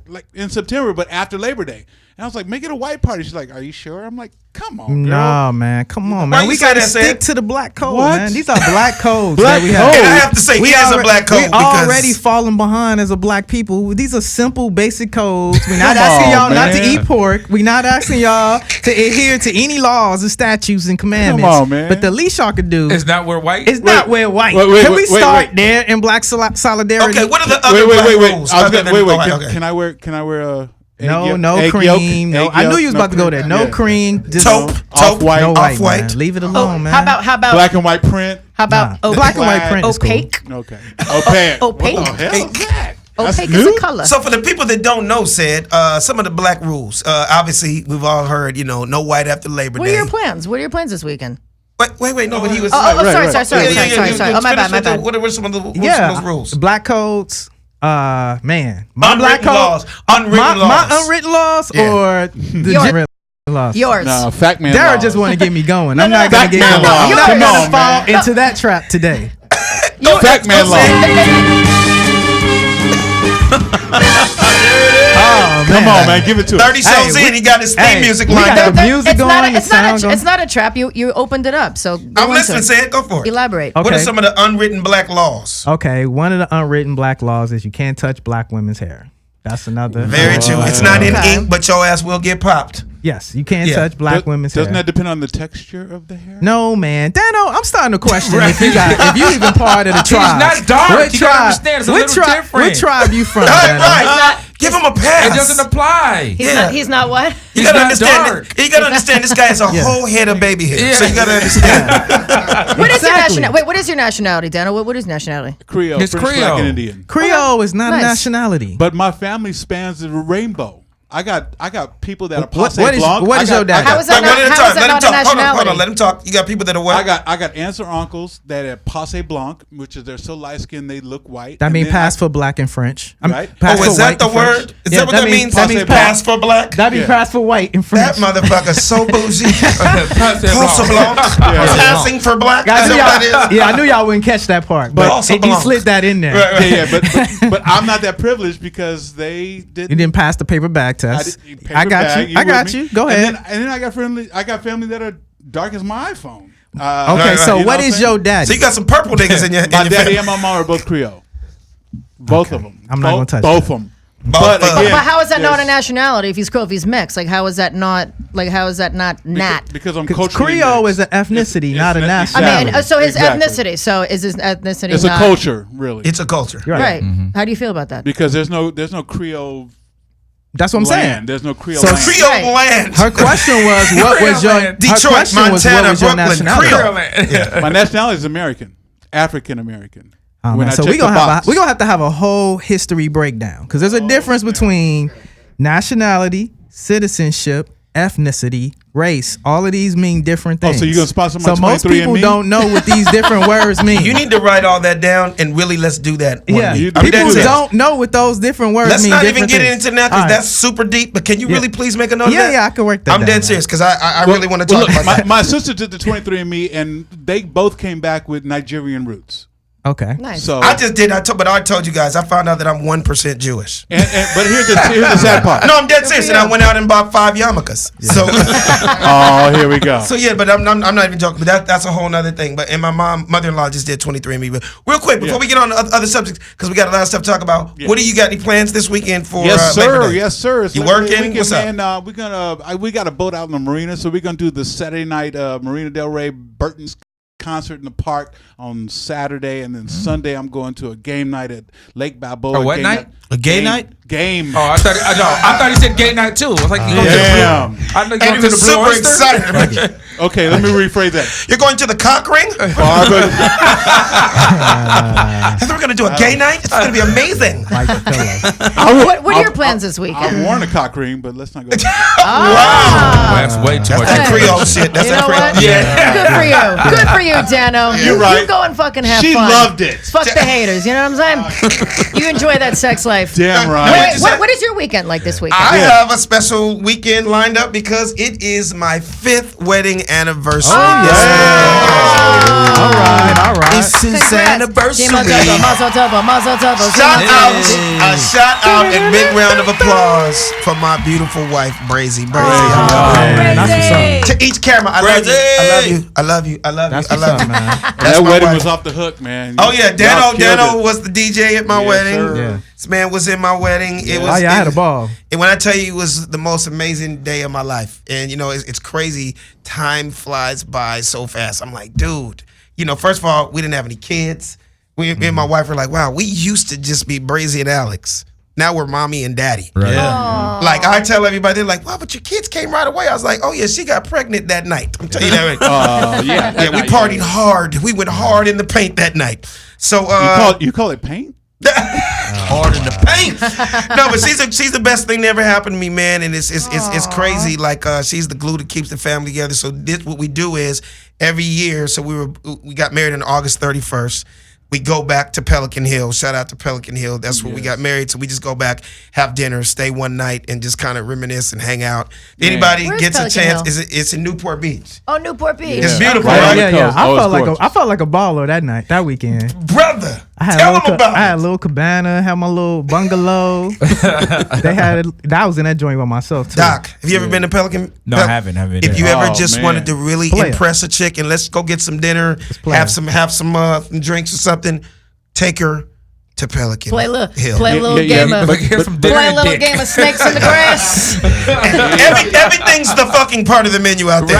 like in September, but after Labor Day. And I was like, make it a white party. She's like, are you sure? I'm like, come on, girl. No, man. Come on, Why man. you We say got to that, stick Sam? to the black code, What? man. These are black codes. Black that we have. code. And I have to say, he has a black coat We because already falling behind as a black people. These are simple, basic codes. We're not Come asking on, y'all not to man. eat pork. We're not asking y'all to adhere to any laws and statutes and commandments. on, man. But the least y'all could do It's not wear white. is not wear white. wait, Can we wait, start wait. there in black solidarity? Okay, what are the other black rules? I was other gonna, than- wait. oh, okay. Can I wear a No egg cream. yolk? No, Egg I knew yolk? you was about to go there. No Yeah. cream. Just Taupe. Off-white. no white, Off-white. man. Leave it Oh, alone, man. how about Black and white print. how about Nah. Black and white print is cool. opaque? Okay. Opaque. Opaque. What the hell is that? That's Opaque is new? a color. So for the people that don't know, some of the black rules. Obviously, we've all heard, no white after Labor What are Day. your plans? What are your plans this weekend? Wait, no, but he was. Oh, right. sorry. Yeah, Oh, my bad. What are some of the Yeah, those rules? black codes. Man, my black Unwritten code, laws. Unwritten laws. my unwritten laws, Yeah. or the Yours. written laws. Yours. No, fact man. Dara laws. just want to get me going. I'm not gonna Fact get man going. laws. I'm not Come gonna on, fall man. into that trap today. Fact man laws. Oh Come on, man. Give it to us. 30 shows Hey, in, he got his theme hey, music we lined got up. the music going, the It's sound going. not a trap. You opened it up. So go I'm into listening, it. say it, go for it. Elaborate. Okay. What are some of the unwritten black laws? Okay, one of the unwritten black laws is you can't touch black women's hair. That's another. Very law. true. It's not in Okay. ink, but your ass will get popped. Yes, you can't Yeah. touch black women's hair. Doesn't that depend on the texture of the hair? No, man. Dano, I'm starting to question if you even part of the tribe. not dark. What You gotta understand, it's a what little different. What tribe you from, Right, Dano? right. Give him a pass. It doesn't apply. He's not what? You gotta not understand. dark. You gotta understand. This guy has a whole head of baby hair, Yeah. so you gotta understand. What is your Exactly. nationality? Wait, what is your nationality, Dano? What is nationality? Creole. It's French, Creole. Black, and Indian. Creole is not a Nice. nationality. But my family spans the rainbow. I got people that are What- Passe what is- Blanc. what is I your got- I dad? got- How is that Like, one at a how time. is that Let him not a talk. Hold on. nationality? Let him talk. You got people that are what? I got aunts or uncles that are Passe Blanc, which is they're so light skinned they look white. That And means then pass I- for black in French. Right. pass Oh, for is that white the in French. word? Is that what that means? That means Pass for black? That means pass for white in French. That motherfucker's so bougie. Passe Passe blanc. blanc. Passing for black. I That's knew what that y'all- is. yeah, I knew y'all wouldn't catch that part, but Passe he blanc. slid that in there. Right, right. Yeah, but I'm not that privileged because they didn't. You didn't pass the paper bag test. I got you. I got you. Go ahead. And then I got family that are dark as my iPhone. Okay, right, so you know what I'm is saying? your daddy? So you got some purple niggas in your My daddy family. and my mom are both Creole. Both of them. I'm not gonna touch both that. of them. Both But of 'em. again, But how is that not a there's- nationality if he's Creole, if he's mixed? Like how is that not nat? Because I'm 'Cause culturally Creole mixed. is an ethnicity, not a It's- nationality. I mean, Exactly. so his Exactly. ethnicity. So is his ethnicity It's a not culture, really. It's a culture. You're right? right. How do you feel about that? Because there's no Creole That's what I'm saying. land. There's no Creole So land. Creole Right. land. Her question was, what was your Creole. Detroit, her question was, what Montana, was your Brooklyn, nationality? Creole. My nationality is American, African American. Oh, When man. I So check we the gonna box. have a whole history breakdown because there's a difference between nationality citizenship, ethnicity, race. All of these mean different Oh, things. so you're gonna sponsor my So most 23andMe? people don't know what these different words mean. You need to write all that down and really let's do that. one yeah, week. You I'm people dead serious. don't know what those different words Let's mean. not even different get things. into that All because right. that's super deep. But can you really please make a note of that? Yeah, I can work that I'm down, dead man. serious because I really want to talk look, about that. my sister did the 23andMe, and they both came back with Nigerian roots. Okay. Nice. So, I just did. But I told you guys. I found out that I'm 1% Jewish. but here's the sad part. No, I'm dead serious. And I went out and bought 5 yarmulkes. So, Oh, here we go. so yeah. But I'm not even joking. But that's a whole nother thing. But and my mother-in-law just did 23andMe. But real quick before we get on to other subjects, because we got a lot of stuff to talk about. Yeah. What do you got? Any plans this weekend for? Yes, Labor sir. Day? Yes, sir. It's You Labor Day working? weekend, What's up? man. We got a boat out in the marina, so we're gonna do the Saturday night Marina Del Rey Burton's concert in the park on Saturday, and then Sunday I'm going to a game night at Lake Balboa. A what Game night? A gay night? Game. Oh, I thought he said gay night too. I was like, you going Damn. to the Blue? I think And he going to was the Blue super Oyster? excited. Okay, let me rephrase that. You're going to the cock ring? Barbara, I thought we were going to do a gay night. It's going to be amazing. Like the pillow. What are your plans this weekend? I've worn a cock ring, but let's not go. Wow, that's way too much. That's that Creole shit. That's You that know Creole. what? Yeah. Good for you. Good for you, Dano. You're right. You go and fucking have She fun. loved it. Fuck the haters. You know what I'm saying? You enjoy that sex life. Damn Wait, right. what is your weekend like this weekend? I have a special weekend lined up because it is my 5th wedding anniversary. All right. It's his Congrats. anniversary. Mazel tov, mazel tov. Shout out and big round of applause for my beautiful wife, Brazy. Brazy. Man, that's what's up. To each camera, I love you. I love you. I love you. I love you. That's I what's love up, you. man. That's That my wedding wife. was off the hook, man. Oh yeah, Y'all killed Dano it. was the DJ at my Yes, wedding. sir. Yeah. This man was in my wedding. It was. Oh yeah, I had a ball. And when I tell you, it was the most amazing day of my life. And you know, it's crazy. Time flies by so fast. I'm like, dude. You know, first of all, we didn't have any kids. Me and my wife were like, wow, we used to just be Brazy and Alex. Now we're mommy and daddy. Right. Like I tell everybody, they're like, "Wow, but your kids came right away." I was like, "Oh yeah, she got pregnant that night." I'm telling you that. Right. Yeah, We partied hard. We went hard in the paint that night. So You call it paint? hard in the paint. No, but she's the best thing that ever happened to me, man. And it's crazy. Like she's the glue that keeps the family together. So this what we do is every year. So we got married on August 31st. We go back to Pelican Hill. Shout out to Pelican Hill. That's where we got married. So we just go back, have dinner, stay one night, and just kind of reminisce and hang out. Anybody Where's gets Pelican a chance, Hill? it's in Newport Beach. Oh, Newport Beach. It's beautiful, Yeah, right? yeah. Oh, of course. I felt like a baller that weekend. Brother, I had tell a them little, about I had a it. little cabana, had my little bungalow. I was in that joint by myself too. Doc, have you ever been to Pelican? No, I haven't. If you ever Oh, just man. wanted to really Play it. impress a chick and let's go get some dinner, play have it. some drinks or something, take her to Pelican Play a Hill. little Yeah, game of But get some dinner play a and little dick. game of snakes in the grass. Everything's the fucking part of the menu out there.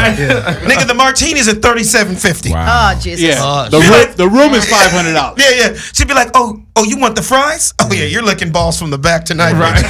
Nigga, the martini's at $37.50. Oh Jesus. Yeah. shit. The room is $500. Yeah. She'd be like, oh, you want the fries? Oh yeah, you're licking balls from the back tonight. Right.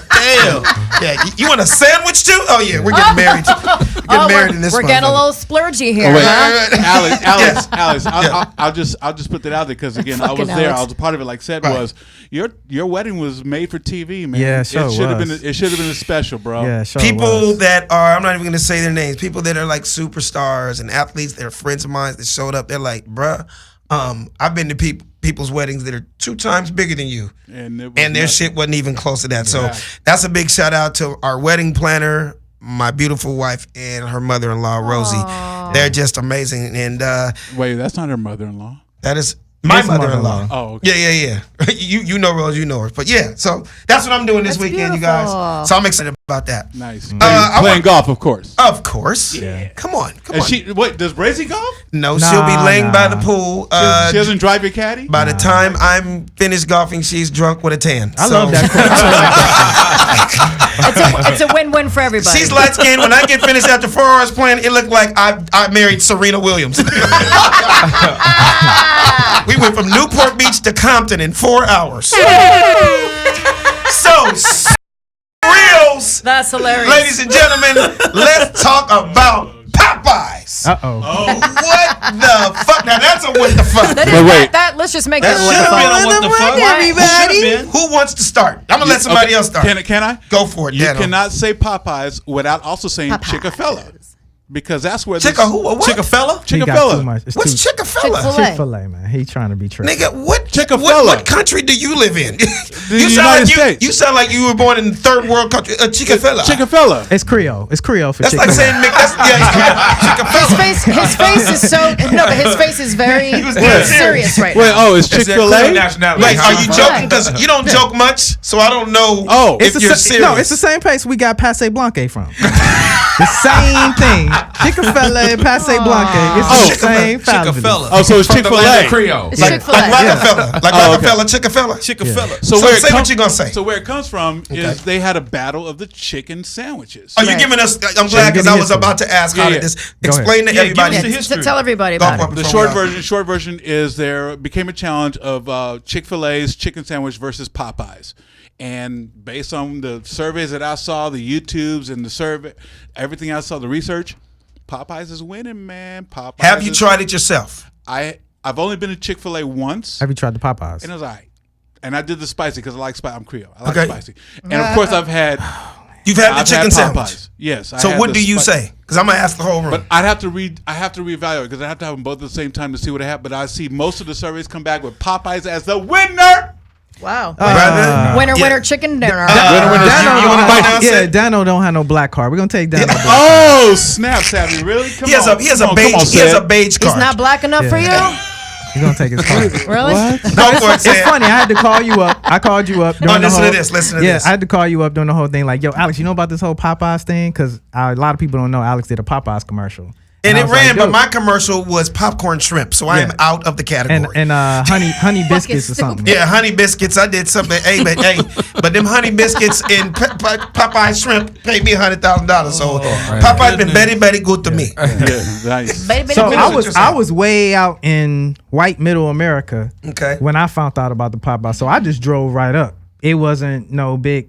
Damn. Yeah, you want a sandwich too? Oh yeah, we're getting married. We're getting married in this we're getting a motherfucker. little splurgy here. Oh, wait. Huh? Alice, I'll just put that out there because again, I was Fucking there. Alex. I was a part of it. Like said Right. was your wedding was made for TV, man. Yeah, sure it should have was. been. It should have been a special, bro. Yeah, sure. People was. that are, I'm not even gonna say their names, people that are like superstars and athletes that are friends of mine that showed up, they're like, bruh, I've been to people's weddings that are 2 times bigger than you. And, it was And their nothing. shit wasn't even close to that. Yeah. So that's a big shout out to our wedding planner, my beautiful wife, and her mother-in-law, Rosie. They're just amazing. And Wait, that's not her mother-in-law. that is my His mother-in-law. Oh, okay. Yeah. you know Rose, you know her. But yeah, so that's what I'm doing this That's weekend, you beautiful. guys. So I'm excited about that. Nice. I Playing want- golf, of course. Of course. Yeah. Come on. And she wait, does Brazy golf? No, she'll be laying by the pool. She doesn't drive your caddy? By the time I'm finished golfing, she's drunk with a tan. I love that. It's a win-win for everybody. She's light skinned. When I get finished after 4 hours playing, it looked like I married Serena Williams. We went from Newport Beach to Compton in 4 hours. So, reels, That's hilarious. ladies and gentlemen, let's talk about Papa Popeyes. Uh-oh. What the fuck? Now that's a what the fuck. That is, wait. that, let's just make That that should've what been the a what the fuck. Everybody. Who wants to start? I'm gonna let somebody else start. Can I? Go for it, You Dano. cannot say Popeyes without also saying Chick-fil-A. Because that's where Chicka who? What? Chicka-fella? He got too Chick-fil-A. much. It's What's too- Chick-fil-A? Chick-fil-A. Chick-fil-A, man. He trying to be tricky. Nigga, what? Chick-fil-A. What country do you live in? United States. You sound like you were born in third world country. Chick-fil-A. Chick-fil-A. It's Creole. It's Creole for That's Chick-fil-A. like saying Chick-fil-A. His face is so no, but his face is very serious right Wait, now. oh, it's Chick-fil-A? Like, are you joking? Because you don't joke much, so I don't know Oh, if you're serious. No, it's the same place we got Passe Blanque from. The same thing. Chick-fil-A, Passe Blanque. It's the same family. Chick-fil-A. Oh, so it's From the land of Chick-fil-A. Creole. It's Like Chick-fil-A. Rockefeller. Like Oh, Rockefeller, Chick-fil-A. Chick-fil-A. So say what you gonna say. So where it comes from is they had a battle of the chicken sandwiches. Are you giving us? I'm glad because I was about to ask how Yeah, did this. yeah. Explain to Yeah, everybody. give us the history. Tell everybody Go about for it. it. The short version is there became a challenge of Chick-fil-A's chicken sandwich versus Popeyes. And based on the surveys that I saw, the YouTubes and the survey, everything I saw, the research, Popeyes is winning, man. Popeyes. Have you tried it yourself? I've only been to Chick-fil-A once, Have you tried the Popeyes? and it was all right. And I did the spicy because I like spicy. I'm Creole. I like Okay. spicy. And of course, I've had You've had the I've chicken had sandwich. Popeyes. Yes. I So had what the do you spicy- say? Because I'm gonna ask the whole room. But I'd have to reevaluate because I have to have them both at the same time to see what I have. But I see most of the surveys come back with Popeyes as the winner. Wow. Brother, Winner, yeah. winner, chicken dinner. Dano you wanna don't announce have, yeah, it? Dano don't have no black card. We're gonna take Dano. black. Oh snap, Savvy! Really? Come He has on. a he has Come a on, beige come on, he has a Sid. beige card. He's not black enough for you? He's gonna take his card. Really? Go for it, It's Sam. funny. I had to call you up. I called you up. During the listen to whole, this, listen to yeah, this. I had to call you up during the whole thing. Like, yo, Alex, you know about this whole Popeyes thing? Because a lot of people don't know Alex did a Popeyes commercial. And I it was ran, like, but yo. my commercial was popcorn shrimp, so I am Yeah. out of the category. and honey biscuits or something. yeah, honey biscuits. I did something. Hey, but them honey biscuits and Popeye shrimp paid me $100,000. So Popeye's been very good to me. Yeah, nice. Baby, So baby, I baby. was way out in white middle America Okay. when I found out about the Popeyes. So I just drove right up. It wasn't no big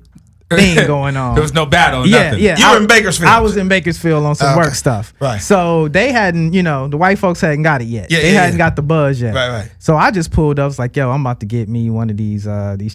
thing going on. There was no battle. Yeah, Nothing. yeah. You were in Bakersfield. I was in Bakersfield on some Okay. work stuff. Right. So they hadn't, the white folks hadn't got it yet. Yeah, they yeah, hadn't yeah. got the buzz yet. Right. So I just pulled up, was like, yo, I'm about to get me one of these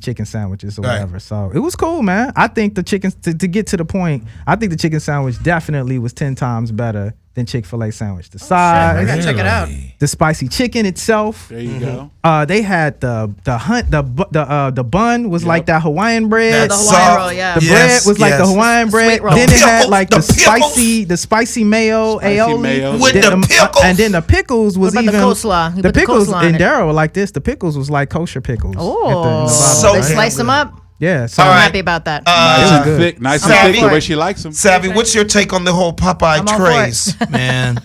chicken sandwiches or Right. whatever. So it was cool, man. I think the chicken, to get to the point, I think the chicken sandwich definitely was 10 times better than Chick-fil-A sandwich. The I size, gotta check it out. the spicy chicken itself. There you go. They had the bun was like that Hawaiian bread. The That's Hawaiian soft. roll, yeah. The Yes, bread was like the yes. Hawaiian bread. Sweet roll. Then it had Pickles, like the the spicy mayo aioli. mayo. With Then the pickles. and then the pickles was What about the even coleslaw? You The put the pickles coleslaw in in it. Daryl were like this. The pickles was like kosher pickles. Oh, at the bottom. So they damn slice them good. up. Yeah. So I'm All right. happy about that. Nice and good. thick, nice I'm and all thick, for the way it. she likes them. Savvy, what's your take on the whole Popeye I'm all for it. craze? Man,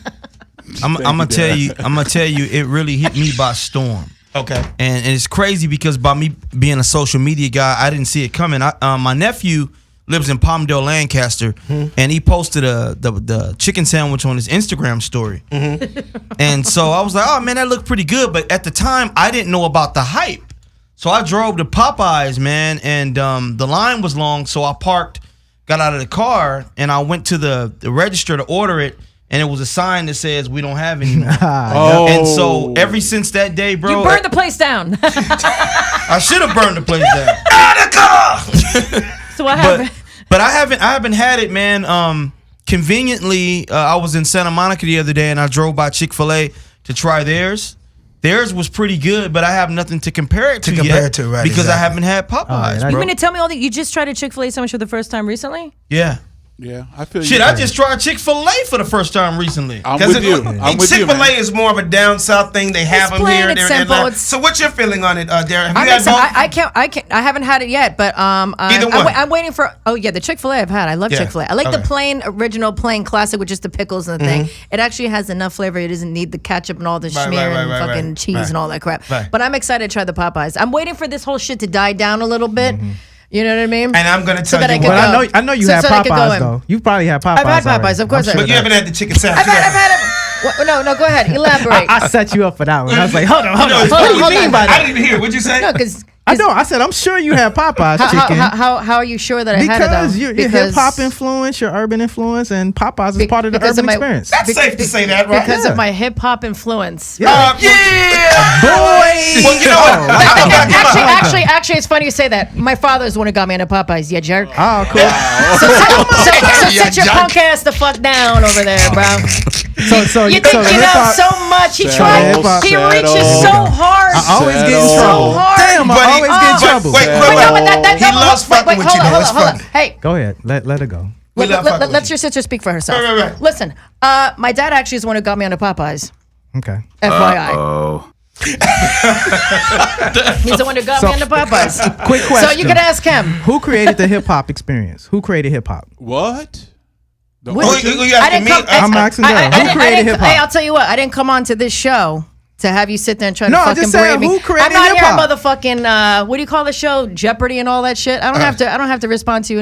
I'm gonna tell you, it really hit me by storm. Okay. And it's crazy because by me being a social media guy, I didn't see it coming. My nephew lives in Palmdale, Lancaster, and he posted the chicken sandwich on his Instagram story. And so I was like, oh man, that looked pretty good. But at the time, I didn't know about the hype. So I drove to Popeyes, man, and the line was long. So I parked, got out of the car, and I went to the register to order it. And it was a sign that says we don't have any more. Oh. And so ever since that day, bro, You burned the place down. I should have burned the place down. So what happened? But I haven't had it, man. Conveniently, I was in Santa Monica the other day and I drove by Chick-fil-A to try theirs. Theirs was pretty good, but I have nothing to compare it to compare yet it to, right, because I exactly. haven't had Popeyes, that- You bro. mean to tell me all that you just tried a Chick-fil-A sandwich for the first time recently? Yeah. Yeah, I feel Shit, you. I just tried Chick-fil-A for the first time recently. I'm with you. I'm with you, Chick-fil-A man. is more of a down south thing. They have them plain, here. it's They're in simple, Atlanta. it's- So what's your feeling on it, Darren? Have I'm you had excited. both? I haven't had it yet, but Either one. I'm waiting for. Oh yeah, the Chick-fil-A I've had. I love Yeah. Chick-fil-A. I like Okay. the plain original, plain classic with just the pickles and the thing. It actually has enough flavor. It doesn't need the ketchup and all the Right, schmear right, and right, fucking right. cheese Right. and all that crap. Right. But I'm excited to try the Popeyes. I'm waiting for this whole shit to die down a little bit. You know what I mean? And I'm gonna So tell that I you can what. go. But I know you So- had so they could go Popeyes in. though. You probably had Popeyes. I've had Popeyes, already. of course I'm I sure But you that- haven't had the chicken sandwich. I've had it. No, go ahead. Elaborate. I set you up for that one. I was like, hold on. No, What do you hold mean on. by I that? didn't even hear. What'd you say? No, because I don't. I said I'm sure you had Popeyes chicken. How are you sure that I had it though? Because your hip hop influence, your urban influence, and Popeyes is part of the urban experience. That's safe to say that, right? Because of my hip hop influence. Boy. Boy. Well, you know what? Actually, it's funny you say that. My father's the one who got me into Popeyes. Yeah, jerk. Oh, cool. So sit your punk ass the fuck down over there, bro. So You think you know so much. He tried. He reaches so hard. I always get in So trouble. hard. Damn, I always get in trouble. Wait, He loves fucking with you, though. It's hold fun. on. Hey, Go ahead. Let her go. let your sister speak for herself. Right. Listen, my dad actually is the one who got me onto Popeyes. Okay. FYI. He's the one who got me into Popeyes. Quick question. So you could ask him. Who created the hip hop experience? Who created hip hop? What? Who you asking me? I'm asking Daryl. Who created hip Hey, hop? I'll tell you what. I didn't come on to this show to have you sit there and try to No, I'm fucking just saying, berate me. who created I'm not hip-hop? here, motherfucking. What do you call the show? Jeopardy and all that shit. I don't have to respond to you.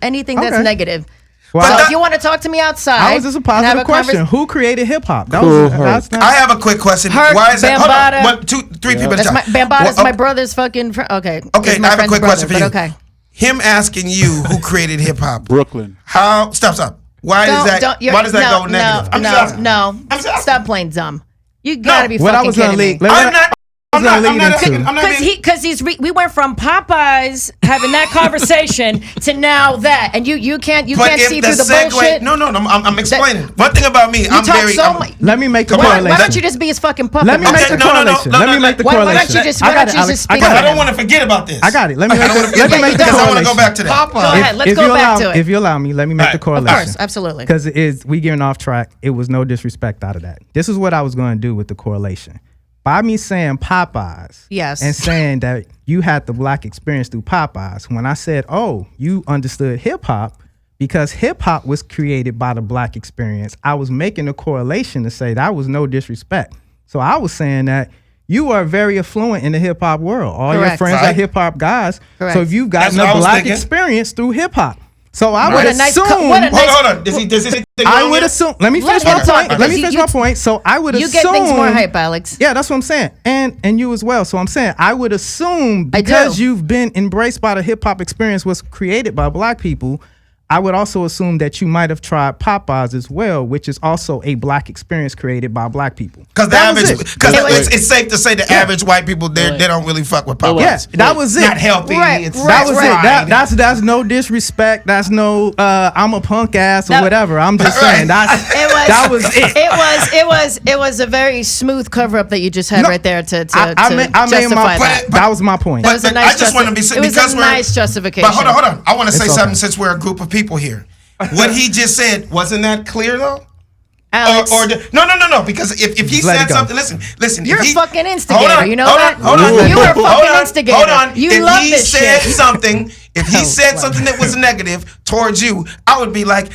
Anything that's Okay. negative. Well, So if you want to talk to me outside, How is this a and have positive question? convers- Who created hip hop? That's not. I have a quick question. Hurt, Why is that? Hold on. Bambaataa. 1, 2, 3 people at a That's time. my Bambaataa is Well, my brother's fucking friend. Okay. Okay, He's my I have a friend's quick question for brother, you. but okay. Him asking you who created hip hop. Brooklyn. How? Stop. Why does that go negative? I'm just asking. I'm just asking. Stop playing dumb. You gotta be What I fucking was gonna kidding me. lead. I'm not. I'm not into. being. We went from Popeyes having that conversation to now that, and you can't But see if through the bullshit. No, I'm explaining. One thing about me, You I'm talk very. so I'm- much. Let me make the Come on, correlation. Why don't you just be his fucking puppet? Let me make Okay, the no, correlation. no, Let me no, make the why don't correlation. you just- I why got don't it, you Alex. just I speak got I it. don't want to forget about this. I got it. Let me I make don't the want to forget correlation. because I want to go back to that. Go ahead. Let's go back to it. If you allow me, let me make the Of correlation. Of course, absolutely. Because we getting off track. It was no disrespect out of that. This is what I was going to do with the correlation. By me saying Popeyes, Yes. and saying that you had the black experience through Popeyes, when I said, oh, you understood hip hop because hip hop was created by the black experience, I was making a correlation to say that was no disrespect. So I was saying that you are very affluent in the hip hop world. All your Correct. friends Right. are hip hop guys. Correct. So if you've That's gotten what I a was black thinking. experience through hip hop. So I What would a nice assume. what a nice- Hold on. Does he think I wrong would yet? assume. Let me finish Let my him talk, point. Let me because finish my point. So I would You assume. get things more hype, Alex. Yeah, that's what I'm saying. And you as well. So I'm saying I would assume I because do. you've been embraced by the hip hop experience was created by black people, I would also assume that you might have tried Popeyes as well, which is also a black experience created by black people. Because the That was average, it. because it's safe to say the average white people they don't really fuck with Popeyes. Yeah, that was it. Not healthy. Right, It's right, That was right. it. That's no disrespect. That's no I'm a punk ass or No. whatever. I'm just saying that was it. It was a very smooth cover up that you just had No, right there to I made my justify point. that. That was my point. That was a But nice I just want to be it was because a we're nice justification. But hold on. I want to say It's okay. something since we're a group of people here. What he just said wasn't that clear though? Alex, No. Because if he Let said it go. something, listen. you're if a he, fucking instigator. Hold on, You know hold that? On, hold on. You were a fucking Hold on, instigator. Hold on. You if love he this said shit. something, if he said something that was negative towards you, I would be like,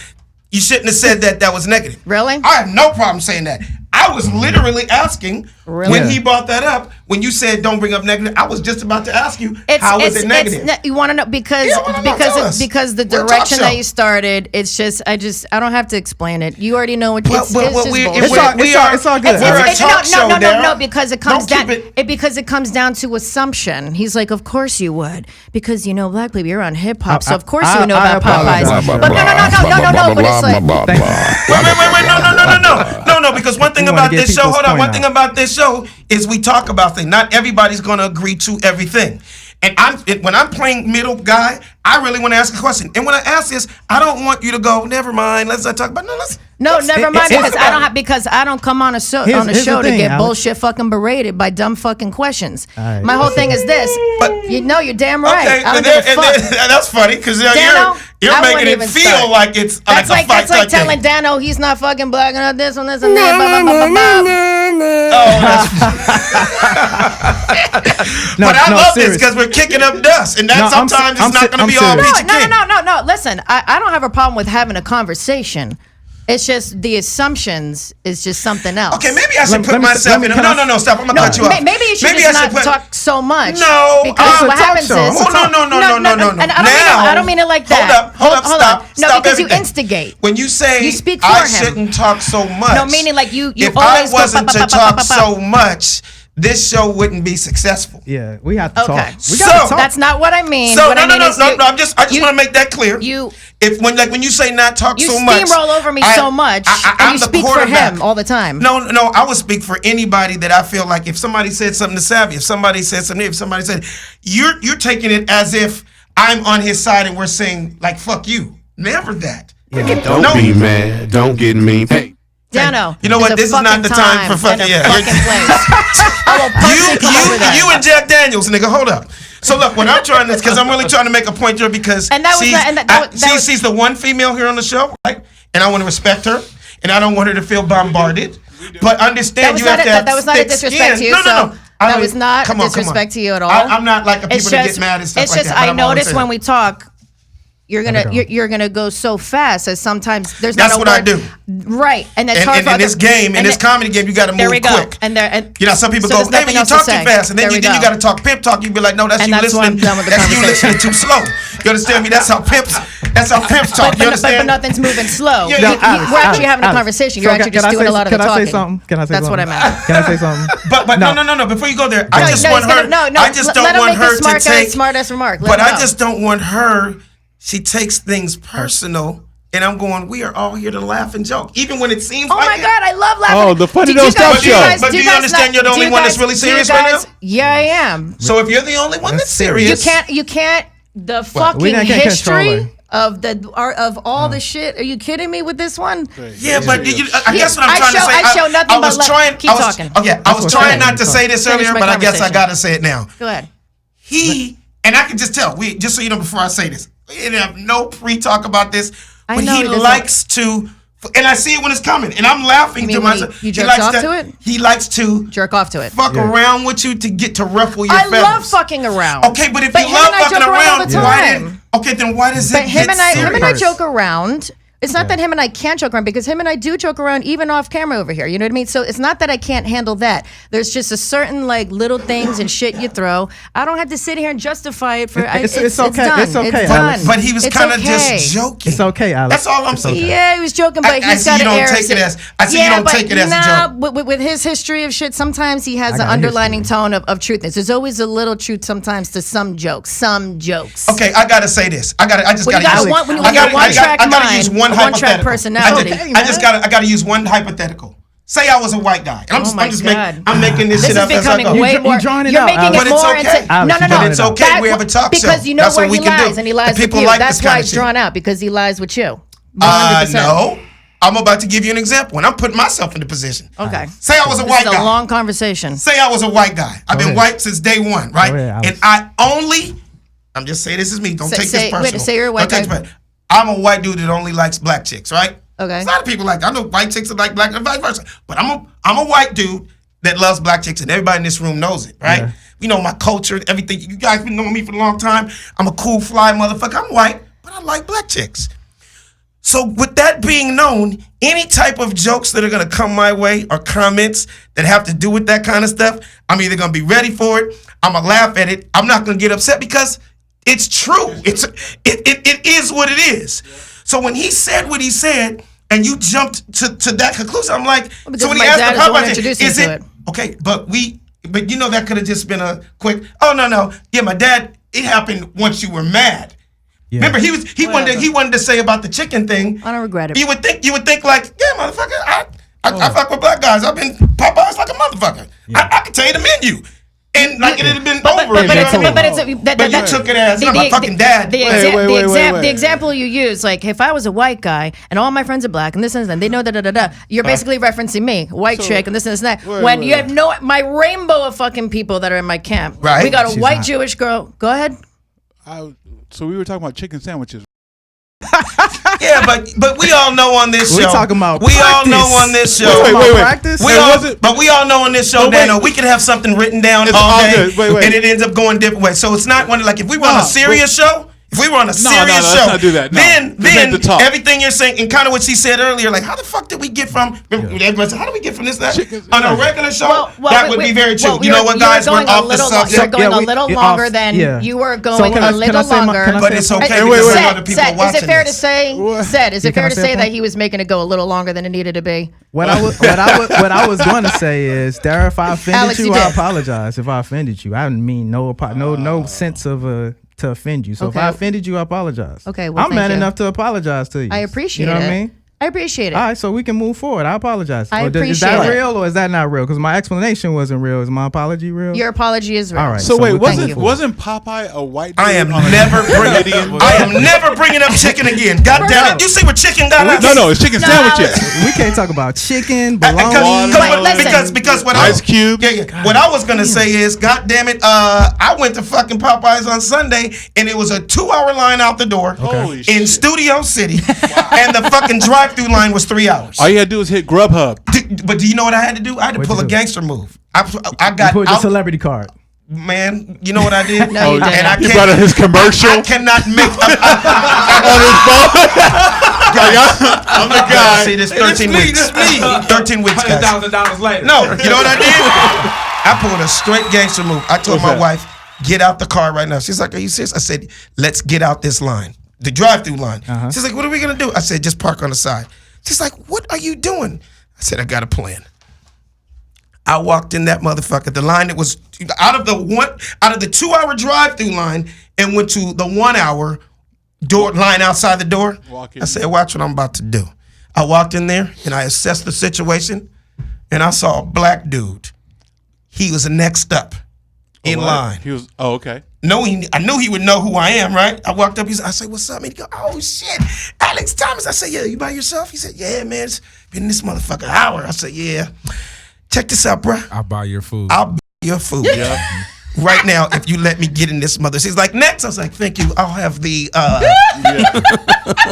you shouldn't have said that was negative. Really? I have no problem saying that. I was literally asking Really? when he brought that up. When you said don't bring up negative, I was just about to ask you how is it negative? You want to know because Yeah, I wanna know. Tell us. because the We're a talk direction that show. you started, it's just I don't have to explain it. You already know what Well, it's well, just we- bullshit. It's all good. We're a It's- talk show, no, Daryl. because it comes Don't down keep it- because it comes down to assumption. He's like, of course you would, because you know black people, you're on hip hop, so of course you would know I about Popeyes. apologize. But no, but it's like Thank you. Wait, no, because one thing You wanna about get this show, people's hold on, point one out. thing about this show is we talk about things. Not everybody's gonna agree to everything. And when I'm playing middle guy, I really want to ask a question. And when I ask this, I don't want you to go, never mind, let's not talk about never mind it's- because I don't come on a show Here's the to thing, get Alex. bullshit fucking berated by dumb fucking questions. right. My whole thing is this. But- You know you're damn right. Okay, I don't and give a fuck. that's funny because Dano, you're I making wouldn't it even feel start. like it's That's like a fight. that's like thing. telling Dano he's not fucking black and this and this and that. Blah, blah, blah, blah, blah. No, But I no, love this serious. because we're kicking up dust, and that No, I'm sometimes se- it's not I'm going to be serious. all No, peachy keen. No. Listen, I don't have a problem with having a conversation. It's just the assumptions is just something else. Okay, maybe I should Let put me- myself in. can I- No, stop. I'm gonna cut you off. Maybe you should just not talk so much. No, because it's a what talk happens show. is Oh, no. And I don't mean it like that. Hold up, stop. No, Stop because you everything. instigate. When you say You speak for I him. shouldn't talk so much. No, meaning like you If always I wasn't go to talk so much, this show wouldn't be successful. Yeah, we have to Okay. talk. We So- gotta talk. That's not what I mean. So what no, I mean no, is no, you- no. I just want to make that clear. You When you say not talk you so much, steamroll over me so much, I'm and you the speak for quarterback. him all the time. No, I would speak for anybody that I feel like if somebody said something to Savvy, if somebody said something, if somebody said, you're taking it as if I'm on his side and we're saying like fuck you. Never that. Don't be mad. Don't get mean. Hey, Dano, You know what? there's This a is not the fucking time for and fucking a yeah. fucking place. I will personally come over there. You and Jack Daniels, nigga. Hold up. So look, what I'm trying to, because I'm really trying to make a point here because And that was she's, not- and that was- she's the one female here on the show, right? And I want to respect her, and I don't want her to feel bombarded. But understand, That was you not have a- to have that was not a thick disrespect skin. to you, No. so I that don't- was not come on, come disrespect on. to you at all. I'm not like a people It's that just, get mad and stuff it's like just that. but I I'm always notice saying when that. we talk, you're gonna go so fast as sometimes there's not That's a what I word. do. Right, and it's And hard in for this other- game, in and this it- comedy game, you got to There move we go. quick. And there, and You know, some people so go, there's hey, nothing but you else to talk too say. fast. And then There you we go. got to talk pimp talk. You be like, no, that's And you that's when listening. I'm done with the That's you conversation. listening too slow. You understand me? That's how pimps talk. But, You but understand? nothing's moving slow. Yeah, You- yeah, you- Alex, we're actually Alex, having a Alex. conversation. You're So actually can just I doing say- a lot of the can I talking. say something? Can I say That's what I something? meant. Can I say something? But no. Before you go there, I just No, want he's her. gonna- no, I just let don't him want make her the to take. smart ass remark. Let But him I go. just don't want her. She takes things personal, and I'm going. We are all here to laugh and joke, even when it seems Oh like my it. God, I love laughing. Oh, the Funny Do you Don't Stop guys- do you Show. guys- But do you guys understand not- you're the do only you one that's guys- really do you serious right guys- now? Yeah, I am. So if you're the only one that's That's serious. serious, You can't. The We fucking can't control history her. of all the shit. Are you kidding me with this one? Yeah, but I guess what I'm I trying to show- say. I show nothing I was but love. trying. Keep I was, talking. Okay, I was what trying I'm not to saying. say this Finish earlier, my but I guess I conversation. gotta say it now. Go ahead. He and I can just tell. We just so you know before I say this, we didn't have no pre-talk about this. I But know he he doesn't. likes to, and I see it when it's coming, and I'm laughing You mean to when myself. he jerks likes off to it? He likes to Jerk off to it. fuck around with you to get to ruffle your I feathers. love fucking around. Okay, but if But you him love and I fucking joke around all around, the why time. did? Okay, then why does But it him get and I serious? joke around. It's not that him and I can't joke around because him and I do joke around even off camera over here. You know what I mean? So it's not that I can't handle that. There's just a certain like little things and shit you throw. I don't have to sit here and justify it for. It's okay. It's done. It's okay, It's Alex. done. But he was It's kind of okay. just joking. It's okay, Alex. That's all I'm It's saying. okay. Yeah, he was joking, but I he's see got you an don't air. take it as- I see you don't but take it as a joke. With his history of shit, sometimes he has I an got underlining history. tone of truthness. There's always a little truth sometimes to some jokes. Some jokes. Okay, I gotta say this. I just When you gotta got use. one, when you I got gotta- one I track gotta mind, use one a one track hypothetical. personality. I gotta use one hypothetical. Say I was a white guy. And Oh my I'm just God. I'm making this, This shit is up as I becoming go. way You more. drawing it You're out, making Alex. it But it's more okay. into. Alex, No, you no, drawing no. it It's out. okay. We have a talk show. Because you know That's where what we he can do. lies, and he lies The with people you. like That's this why kind it's of shit. drawn out because he lies with you. 100%. No. I'm about to give you an example, and I'm putting myself in the position. Okay. Say I was a This white is a guy. long conversation. Say I was a white guy. I've been ahead. white since day one, right? Go ahead, Alex. And I only, I'm just saying this is me. Don't take this wait, personal. say you're a white Don't take guy. this personal. I'm a white dude that only likes black chicks, right? Okay. There's a lot of people like that. I know white chicks that like black and vice versa. But I'm a white dude that loves black chicks, and everybody in this room knows it, right? Yeah. You know my culture, everything. You guys been knowing me for a long time. I'm a cool fly motherfucker. I'm white, but I like black chicks. So with that being known, any type of jokes that are gonna come my way or comments that have to do with that kind of stuff, I'm either gonna be ready for it, I'm gonna laugh at it, I'm not gonna get upset because it's true. It is what it is. So when he said what he said, and you jumped to that conclusion, I'm like, because so when my he asked dad the is the one pop, I said, introducing is to it it. okay? But you know that could have just been a quick. Oh no, yeah, my dad. It happened once you were mad. Yeah. Remember, he wanted to say about the chicken thing. I don't regret it. You would think like, yeah, motherfucker, I fuck with black guys. I've been Popeyes like a motherfucker. I can tell you the menu. And like it had been over. But But you took it as I'm a fucking dad. The example you use, like if I was a white guy and all my friends are black and this and that, they know da. You're basically referencing me, white chick, and this and that. When you have my rainbow of fucking people that are in my camp. Right. We got a She's white hot. Jewish girl. Go ahead. So we were talking about chicken sandwiches. Yeah, but we all know on this We show. talking about we all practice. know on this show. Wait. Practice? We It all, wasn't- but we all know on this show, But wait. Dano, we could have something written down It's all all day, good. Wait. and it ends up going different ways. So it's not one like if we were on Nah, a serious show, If we were on a serious let's show, not do that. No. then Just let the talk. everything you're saying, and kind of what she said earlier, like, how the fuck did we get from? Everybody said, how do we get from this? That on a regular show? That would be very true. You know what, guys? We're off the subject. You're going a little longer than you were going a little longer. But it's okay. Other people watching. Is it fair to say? Is it fair to say that he was making it go a little longer than it needed to be? What I was going to say is, Dara, if I offended Alex, you, you I did. apologize. If I offended you, I didn't mean no sense of to offend you. So if Okay. I offended you, I apologize. Okay, well, I'm thank man you. enough to apologize to you. I appreciate it. You know what I mean? I appreciate it. All right, so we can move forward. I apologize. I Is appreciate that it. real or is that not real? Because my explanation wasn't real. Is my apology real? Your apology is real. All right. So wait, we- wasn't Popeye a white dude? I am on a never Canadian- bringing up chicken again. God damn it! You see what chicken got us? No, it's chicken sandwiches. We can't talk about chicken, bologna. Because what Ice Cube. Yeah. What I was gonna say is, God damn it, I went to fucking Popeyes on Sunday, and it was a 2-hour line out the door Holy in shit. Studio City, and the fucking drive-through line was 3 hours. All you had to do is hit Grubhub. But do you know what I had to do? I had to What'd pull you a do? gangster move. I You got put your out. celebrity card. Man, you know what I did? No, you didn't. And I He can't- brought out his commercial I cannot make. on his phone. I'm the guy. See, this 13 weeks. 13 weeks, guys. $100,000 later. No, you know what I did? I pulled a straight gangster move. I told What's my that? wife, get out the car right now. She's like, are you serious? I said, let's get out this line, the drive-through line. She's like, what are we going to do? I said, just park on the side. She's like, what are you doing? I said, I got a plan. I walked in that motherfucker, the line that was out of the 2-hour drive-through line, and went to the 1-hour door line outside the door. Walk in. I said, watch what I'm about to do. I walked in there and I assessed the situation, and I saw a black dude. He was next up in line. He was. Oh, okay. I knew he would know who I am, right? I walked up, I said, what's up, man? He go, oh shit, Alex Thomas. I said, yeah, you by yourself? He said, yeah, man, it's been this motherfucker hour. I said, yeah. Check this out, bruh. I'll buy your food. I'll buy your food. Yeah. Right now, if you let me get in this mother. She's like, next. I was like, thank you. I'll have the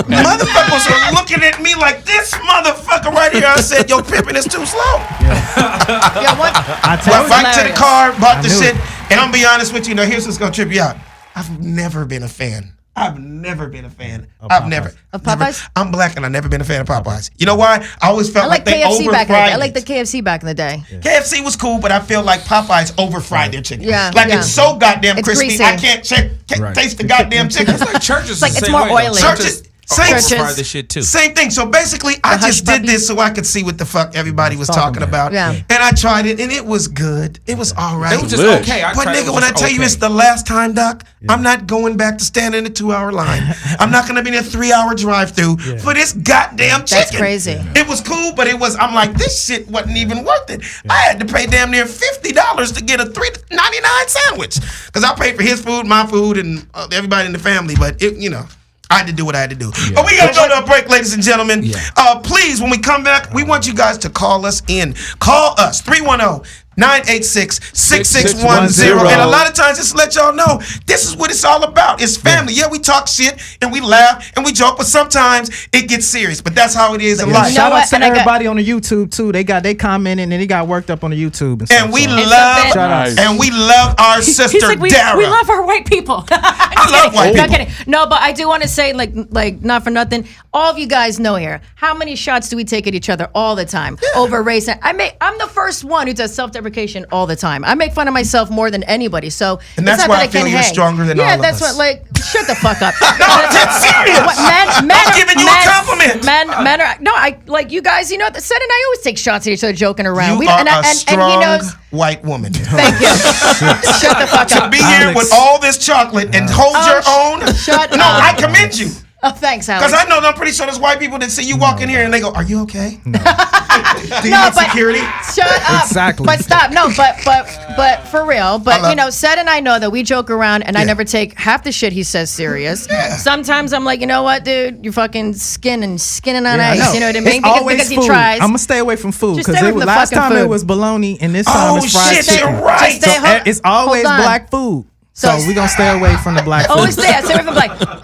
motherfuckers are looking at me like this motherfucker right here. I said, yo, pimping is too slow. Yeah, what? I Went told you. right to the car, bought the knew shit. it. And I'm gonna be honest with you, here's what's gonna trip you out. I've never been a fan. I've never been a fan. Of never. Of never- Popeyes? I'm black and I've never been a fan of Popeyes. You know why? I always felt I like they KFC back in the day. overfried I like the it. KFC back in the day. KFC was cool, but I feel like Popeyes overfried their chicken. Yeah, Like yeah. it's so goddamn It's crispy. greasy. I can't Right. taste the goddamn chicken. It's like churches. It's like the it's same more way, though. oily. Churches- Churches. Fry this shit too. Same thing. So basically, I hush just did puppies. this so I could see what the fuck everybody was talking about. Yeah. And I tried it, and it was good. It was all right. It was just Lit. okay. But tried it, nigga, it when was I tell you okay. it's the last time, Doc, I'm not going back to stand in a 2-hour line. I'm not gonna be in a 3-hour drive-through for this goddamn chicken. That's crazy. It was cool, but I'm like, this shit wasn't even worth it. I had to pay damn near $50 to get a $3.99 sandwich. Because I paid for his food, my food, and everybody in the family, but I had to do what I had to do. But we gotta go to a break, ladies and gentlemen. Please, when we come back, we want you guys to call us in. Call us, 310-986-6610. And a lot of times, just to let y'all know, this is what it's all about. It's family. Yeah, we talk shit, and we laugh, and we joke, but sometimes it gets serious. But that's how it is in life. You know Shout what? out to And I got- everybody on the YouTube too. They commented and they got worked up on the YouTube and stuff. And we so. love, Nice. our sister, He's like, we Dara. love our white people. I love white Not people. kidding. No, but I do want to say, like, not for nothing. All of you guys know here. How many shots do we take at each other all the time over race? I'm the first one who does self-deprecation all the time. I make fun of myself more than anybody. So And it's that's not why that I feel can't you're hang. stronger than all of that's us. what. Shut the fuck up. No, I'm dead serious. Men I'm are- giving you a compliment. Men are no. I like you guys. You know, Seth and I always take shots at each other, joking around. You are a and strong he knows. white woman. Thank you. Shut the fuck To up. be here with all this chocolate and hold your own. Shut No, up. I commend you. Oh, thanks, Alex. Because I'm pretty sure there's white people that see you walk in here and they go, are you okay? Do you No, need but- security? Shut up. Exactly. But stop. No, but for real. But Seth and I know that we joke around, and I Yeah. never take half the shit he says serious. Yeah. Sometimes I'm like, you know what, dude, you're fucking skinning on Yeah, I ice. know. You know what I mean? It's always because he food. tries. I'm gonna stay away from food Just because stay away from the last fucking time it food. was bologna and this time Oh, it's fried shit, chicken. you're right. Just stay- It's always hold on. black food. So So- we're gonna stay away from the black food. Always stay away from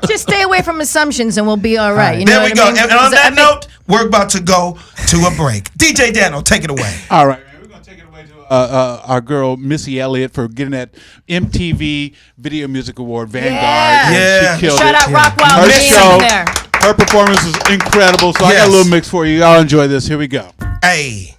just stay away from assumptions, and we'll be all right. You know There we what go. I mean? And on So, that note, we're about to go to a break. DJ Daniel, take it away. All right, man. We're gonna take it away to our girl Missy Elliott for getting that MTV Video Music Award, Vanguard. Yeah. She killed Shout it. out Rockwell. Her Being show, there. her performance is incredible. So I got a little mix for you. Y'all enjoy this. Here we go. Hey.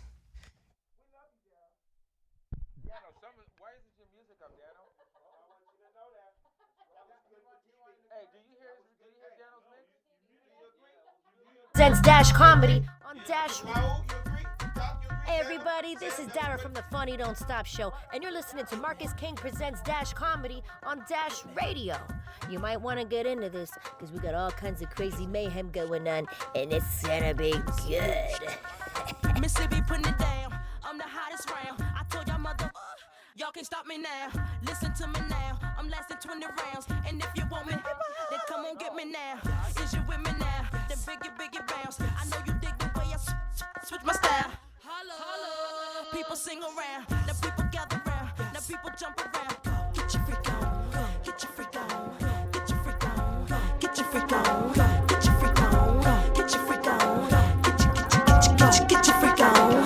Presents Dash Comedy on Dash. Hey everybody, this is Dara from the Funny Don't Stop Show, and you're listening to Marcus King Presents Dash Comedy on Dash Radio. You might want to get into this, because we got all kinds of crazy mayhem going on, and it's gonna be good. Mississippi putting it down, I'm the hottest round. I told y'all mother, y'all can't stop me now. Listen to me now, I'm lasting 20 rounds, and if you want me, then come on get me now. Is you with me now? Then biggie bounce. I know you dig the way I switch my style. Holla, people sing around, now people gather round, now people jump around. Get your freak on, get your freak on, get your freak on, get your freak on, get your freak on, get your freak on, get your freak on,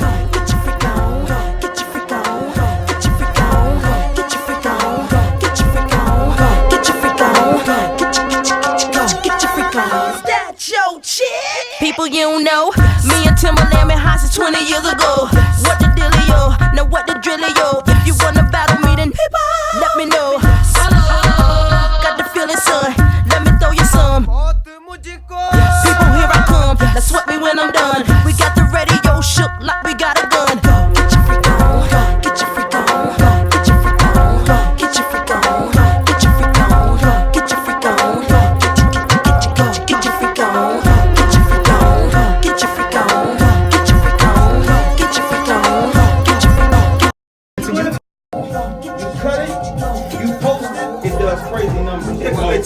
get your freak on, get your freak on, get your freak on, get your freak on, get your freak on, get your freak on, get your freak on. Is that your chick? People you don't know, me and Timberland been high since 20 years ago. What the dealio? Now what the drillio? If you wanna battle me, then let me know. Got the feeling, son. Let me throw you some. People, here I come. Now sweat me when I'm done. We got the radio shook like we got a gun. Get your freak on. Get your freak on. Get your freak on. Get your freak on. Get your freak on. Get your freak on. Get your freak on. Get your freak on. Get your freak on. Get your freak on. Get your freak on. Get your freak on. You cut it, you post it, it does crazy numbers.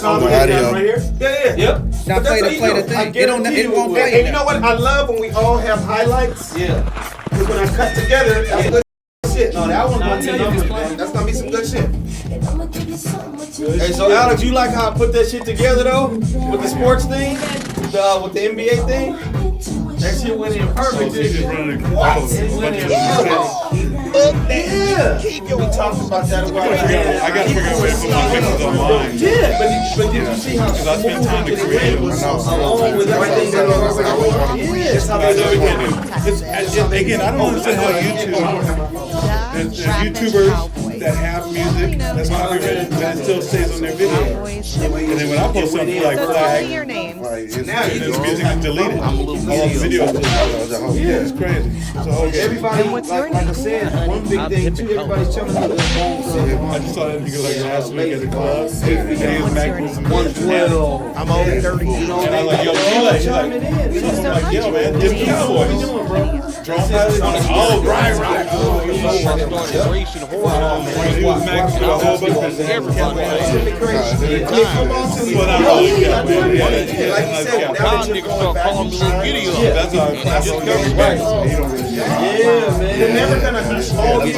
Right here. Yeah. Yep. Now play the thing. It won't play. And you know what I love when we all have highlights? Yeah. Because when I cut together, that's good shit. No, that one's gonna be numbers, man. That's gonna be some good shit. Hey, so Alex, you like how I put that shit together though? With the sports thing? With the NBA thing? That shit went in perfect, didn't it? What? It went in perfect. Yeah. We talked about that a while ago. I gotta figure out a way to put my pictures online. Yeah, but did you see how Because I spent time to create them. along with everything that that's how they do it. Again, I don't understand how there's YouTubers that have music that's copyrighted, but it still stays on their video. And then when I post something like flag, this music is deleted. All the videos deleted. Yeah, it's crazy. So Everybody, like I said, one big thing too, everybody's telling me I just saw that nigga like last week at the club. And he was back with some 112. I'm over 30. And I was like, yo, he's like, I'm like, yo, man, them Cowboys. Drone pilots. Oh, right. He was maxed with a whole bunch of everybody. That's what I got, man. like you said, now that you're going back in time, That's how yeah, man. They're never gonna all get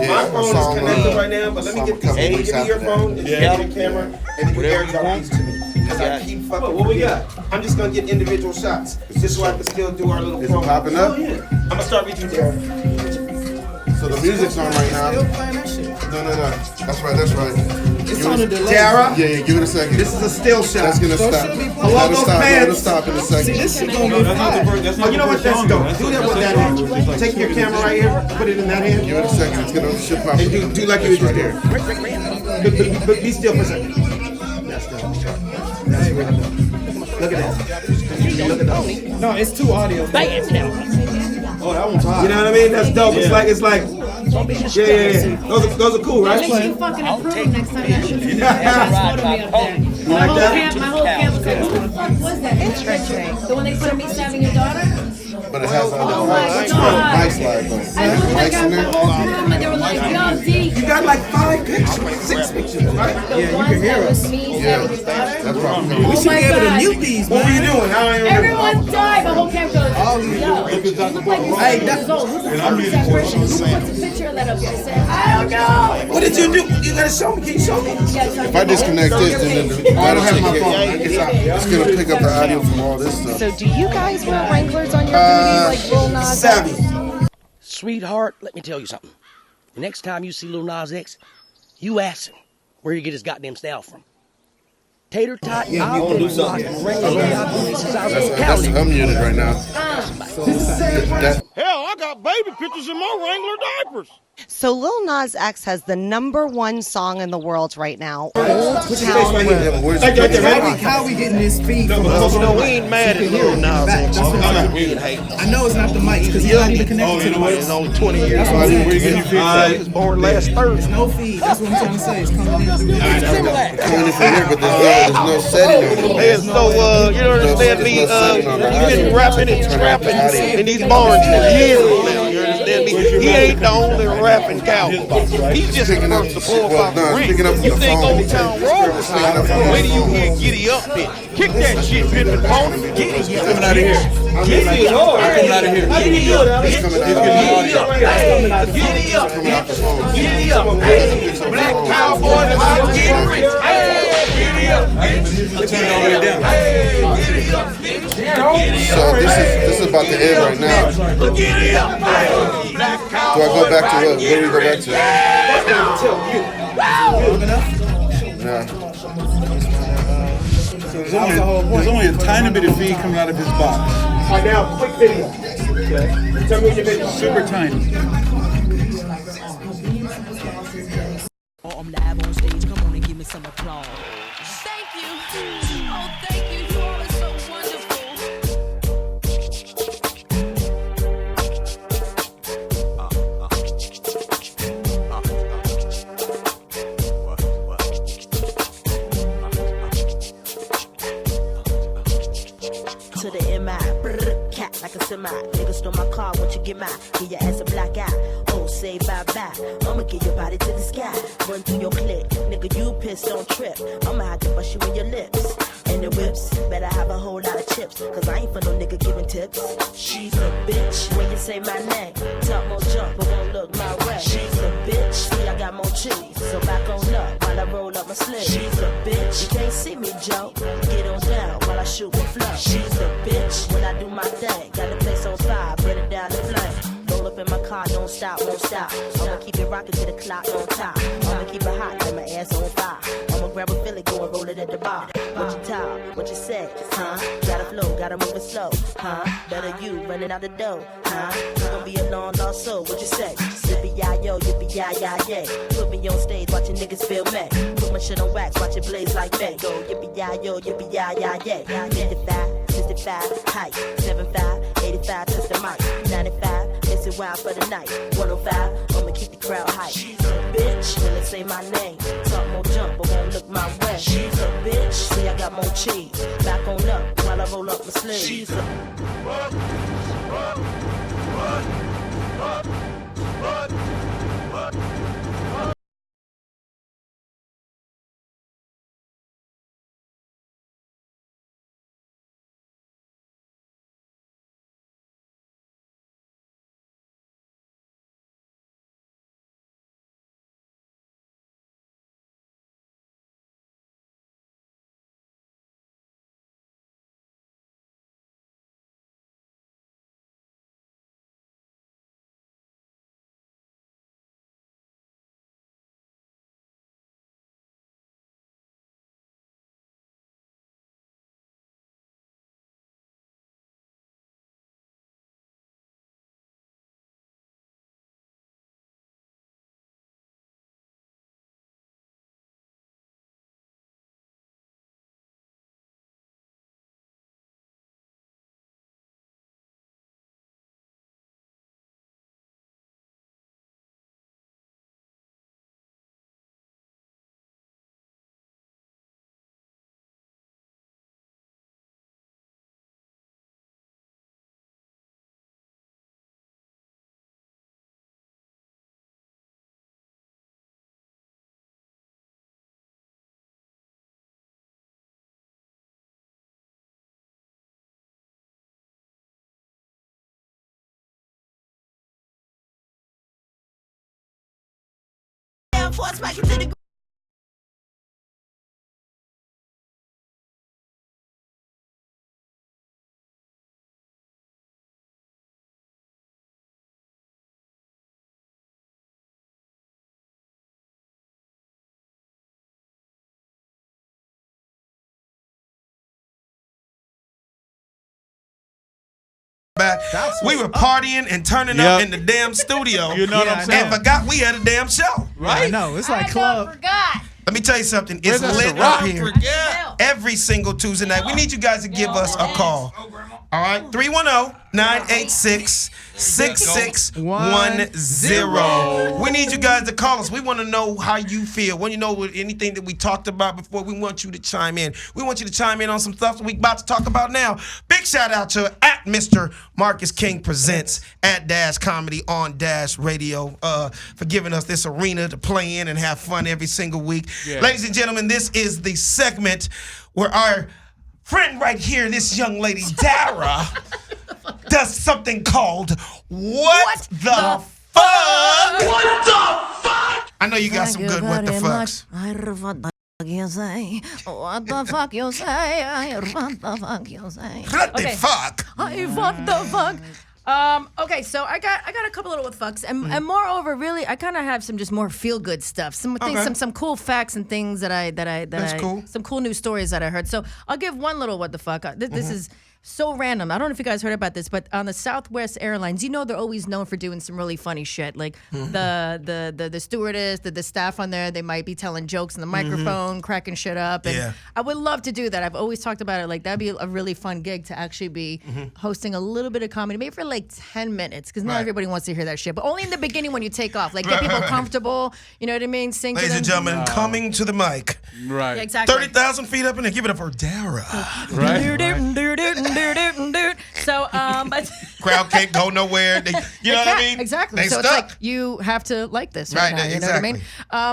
My phone is connected right now, but let me get these. Give me your phone, and get the camera, and you can airdrop these to me. Because I keep fucking. What we got? I'm just gonna get individual shots, just so I can still do our little promo. Is it popping up? Oh, yeah. I'm gonna start with you, Derek. So the music's on right now. No. That's right. It's on a delay. Tara? Yeah, give it a second. This is a still shot. That's gonna So it stop. should be It'll stop in a second. See, this shit gonna be fire. Oh, you know what? That's dope. Do that with that hand. Take your camera right here, put it in that hand. Give it a second. It's gonna should pop. And do like you were just there. But be still for a second. That's dope. That's really dope. Look at that. Look at that. No, it's two audio. Oh, that one's hot. You know what I mean? That's dope. It's like. Yeah. Those are cool, right? Make sure you fucking approve next time that shit's you guys photo me up there. My whole camp was like, who the fuck was that? Interesting. The one they put on me stabbing your daughter? But it has Oh my God. mic slide though. I looked like Mic's I in there. walked through them and they were like, yo, D. You got like 5 pictures, 6 pictures, right? The ones that was me stabbing your daughter? That's probably. We Oh should my be able to God. mute these, What were you man. doing? How are you? Everyone died. My whole camp goes, yo, you look like you're 7 years old. Who the fuck is that person? Who puts a picture of that up there? I said, I don't know. What did you do? You gotta show me. Can you show me? If I disconnect this, then I don't have my phone. It's gonna pick up the audio from all this stuff. So do you guys wear Wranglers on your booties like Lil Nas? Savvy. Sweetheart, let me tell you something. The next time you see Lil Nas X, you ask him where he get his goddamn style from. Tater tot. Yeah, you want to do something. That's unmuted right now. Hell, I got baby pictures in my Wrangler diapers. So Lil Nas X has the #1 song in the world right now, Old Town Road. How we getting this feed from No, we ain't mad at Lil Nas X. I know it's not the mic because he's not even connected to the mic. It's only 20 years. That's what I'm saying. Where you getting your feed from? He was born last Thursday. There's no feed. That's what I'm trying to say. It's coming in through Coming in from here, but there's no setting on it. And so, you understand me? You've been rapping and trapping in these barns for years now. You understand me? He ain't the only rapping cowboy. He's just the first to pull off the ring. You think Old Town Road was like, where do you hear Giddy Up then? Kick that shit, Pippin' Pony. Giddy Up. Coming out of here. Giddy Up. Coming out of here. Giddy Up. Giddy Up. Giddy Up. Black cowboy that's getting rich. Giddy Up. Turn it all the way down. So this is about to end right now. Giddy Up. Do I go back to what? Where do we go back to? Yeah. So there's only a tiny bit of feed coming out of his box. All right, now, quick video. Okay. Tell me what your video is. Super tiny. I'm live on stage. Come on and give me some applause. Thank you. Oh, thank you. You all are so wonderful. To the MI, cat like a semi. Nigga stole my car, won't you get mine? Give your ass a black eye. Oh, say bye-bye. I'ma give your body to the sky. Run through your clip. Nigga, you pissed, don't trip. I'ma have to bust you in your lips. And the whips, better have a whole lot of chips. Cause I ain't for no nigga giving tips. She's a bitch. When you say my name, talk more jump, but won't look my way. She's a bitch. See, I got more cheese. So back on up while I roll up my sleeve. She's a bitch. You can't see me, Joe. Get on down while I shoot my flow. She's a bitch. When I do my thing, got the place on fire, burn it down the flame. Roll up in my car, don't stop, won't stop. I'ma keep it rocking to the clock on top. I'ma keep it hot, and my ass on fire. I'ma grab a Philly, go and roll it at the bar. What you talk, what you say, huh? Gotta flow, gotta move it slow, huh? Better you running out the door, huh? It's gonna be a long lost soul, what you say? Yippee-yi-yo, yippee-yi-yi-yay. Put me on stage, watching niggas feel me. Put my shit on wax, watch it blaze like that. Go yippee-yi-yo, yippee-yi-yi-yay. 55, height, 75, 85, touch the mic, 95, miss it wild for the night, 105, I'ma keep the crowd hype. She's a bitch, when they say my name, talk more jump, but won't look my way. She's a bitch, see I got more cheese, back on up while I roll up my sleeves. She's a force back into the back. We were partying and turning up in the damn studio. You know what I'm saying? And forgot we had a damn show. Right? No, it's like club. Forgot. Let me tell you something. It's Where's lit that up here every single Tuesday night. We need you guys to give us a call. All right? 310-986-6610. We need you guys to call us. We want to know how you feel. When you know anything that we talked about before, we want you to chime in. We want you to chime in on some stuff that we about to talk about now. Big shout out to at Mr. Marcus King Presents at Dash Comedy on Dash Radio for giving us this arena to play in and have fun every single week. Yeah. Ladies and gentlemen, this is the segment where our friend right here, this young lady, Dara, does something called What the Fuck? What the fuck? I know you got some good what the fucks. What the fuck you say? What the fuck you say? What the fuck you say? What the fuck? What the fuck? Okay, so I got a couple little what the fucks, and moreover, really, I kind of have some just more feel good stuff, some things, some cool facts and things that cool. Some cool news stories that I heard. So I'll give one little what the fuck. This is so random. I don't know if you guys heard about this, but on the Southwest Airlines, you know they're always known for doing some really funny shit. Like the stewardess, the staff on there, they might be telling jokes in the microphone, cracking shit up. And I would love to do that. I've always talked about it. Like that'd be a really fun gig to actually be hosting a little bit of comedy, maybe for like 10 minutes, because not everybody wants to hear that shit. But only in the beginning when you take off, like get people comfortable. You know what I mean? Sing Ladies to them. and gentlemen, coming to the mic. Right. Yeah, exactly. 30,000 feet up in there. Give it up for Dara. So, but crowd can't go nowhere. You know what I mean? Exactly. They So stuck. it's like you have to like this right now. You know what I mean?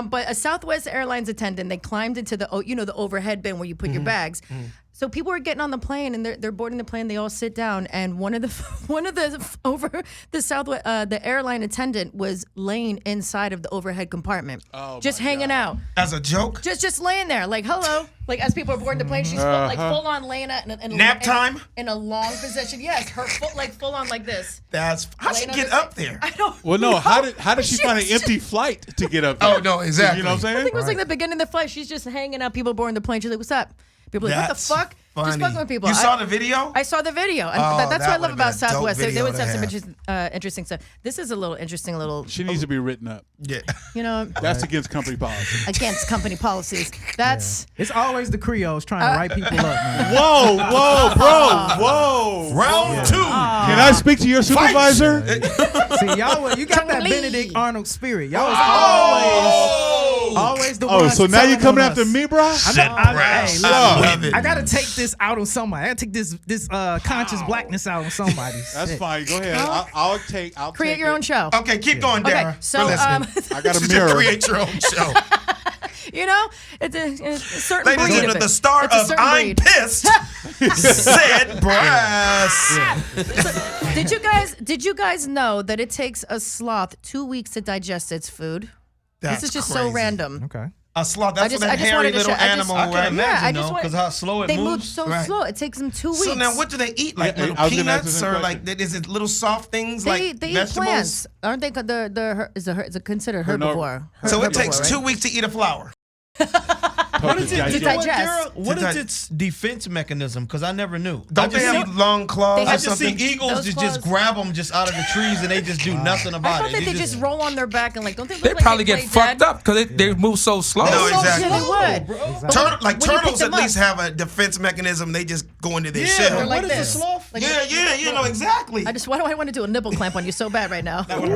But a Southwest Airlines attendant, they climbed into the the overhead bin where you put your bags. So people were getting on the plane and they're boarding the plane. They all sit down, and one of the Southwest the airline attendant was laying inside of the overhead compartment, just hanging out as a joke. Just laying there, like hello, like as people are boarding the plane, she's full on laying out in nap time in a long position. Yes, her foot like full on like this. That's how'd she get up there? I don't. Well, no. How did she find an empty flight to get up there? Oh no, exactly. You know what I'm saying? I think it was like the beginning of the flight. She's just hanging out. People boarding the plane. She's like, "What's up?" People are like, "What the fuck?" Funny. Just fucking with people. You saw the video? I saw the video. And that's what I love about Southwest. They always have some interesting stuff. This is a little interesting. She needs to be written up. Yeah. You know. That's against company policy. Against company policies. That's. It's always the Creoles trying to write people up, man. Whoa, bro. Whoa. Round 2. Can I speak to your supervisor? See, y'all, you got that Benedict Arnold spirit. Y'all was always the one. Oh, so now you coming after me, bro? I gotta take this out on somebody. I gotta take this conscious blackness out on somebody. That's fine. Go ahead. I'll create your own show. Okay, keep going, Dara. Okay, so I got a mirror. Create your own show. You know, it's a certain Ladies and breed. gentlemen, the star of I'm Pissed said brass. Did you guys know that it takes a sloth 2 weeks to digest its food? This is just so random. Okay. A sloth, that's that hairy wanted to little show- I animal, just- right? Because how slow it They moves. move so slow. It takes them 2 weeks. So now what do they eat? Like Yeah, little I was gonna ask peanuts the same or question. like, is it little soft things They like eat vegetables? plants, aren't they? Is a considered herbivore. So it Herbivore, takes right? 2 weeks to eat a flower. What is it? To digest. What is its defense mechanism? Because I never knew. Don't they have long claws I or just see something? eagles Those just claws- grab them just out of the trees and they just do nothing I about thought it. that they just roll on their back and like, don't they look They like probably they get play fucked dead? up because they move so slow. No, exactly. Yeah, they would. Turtle, like When you pick turtles at them up- least have a defense mechanism. They just go into their Yeah, shell. They're like what is this. a sloth? Like- Yeah, you know exactly. Why do I want to do a nipple clamp on you so bad right now? What do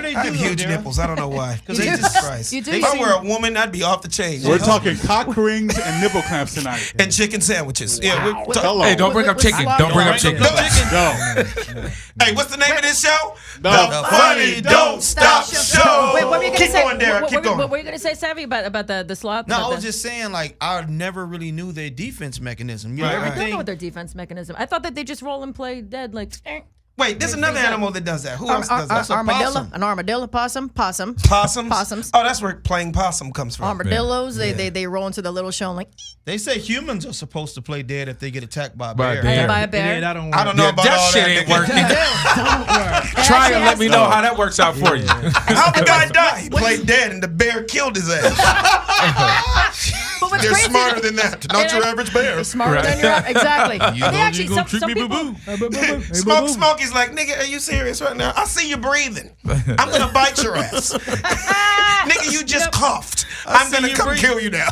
they do? I have huge Darren? nipples. I don't know why. You Jesus do. Christ. You do. If I were a woman, I'd be off the chain. We're talking cock rings and nipple clamps tonight. And chicken sandwiches. Yeah. Hello. Hey, don't bring up chicken. Don't bring up chicken. No. Hey, what's the name of this show? No. The Funny Don't Stop Show. Wait, what were you gonna Keep say? going, Dara. Keep going. What were you gonna say, Savvy, about the sloth? No, About I was the- just saying, like, I never really knew their defense mechanism. You know, Right, right. I don't know everything. what their defense mechanism. I thought that they just roll and play dead, like Wait, there's another animal that does that. Who else does that? armadillo, an armadillo, possum. Possums? Possums. Oh, that's where playing possum comes from. Armadillos, they roll into the little show and like They say humans are supposed to play dead if they get attacked by a By a bear. bear. by a bear. Yeah, that don't work. I don't know about that all shit that. ain't nigga. working. Try and let me know how that works out for you. How the guy died? He played dead and the bear killed his ass. But but what's They're crazy? smarter than that. Not your average bear. They're smarter than your exactly. You And know they actually you gonna treat some me people. Smoke, Smokey's like, nigga, are you serious right now? I see you breathing. I'm gonna bite your ass. Nigga, you just coughed. I'm gonna come kill you now.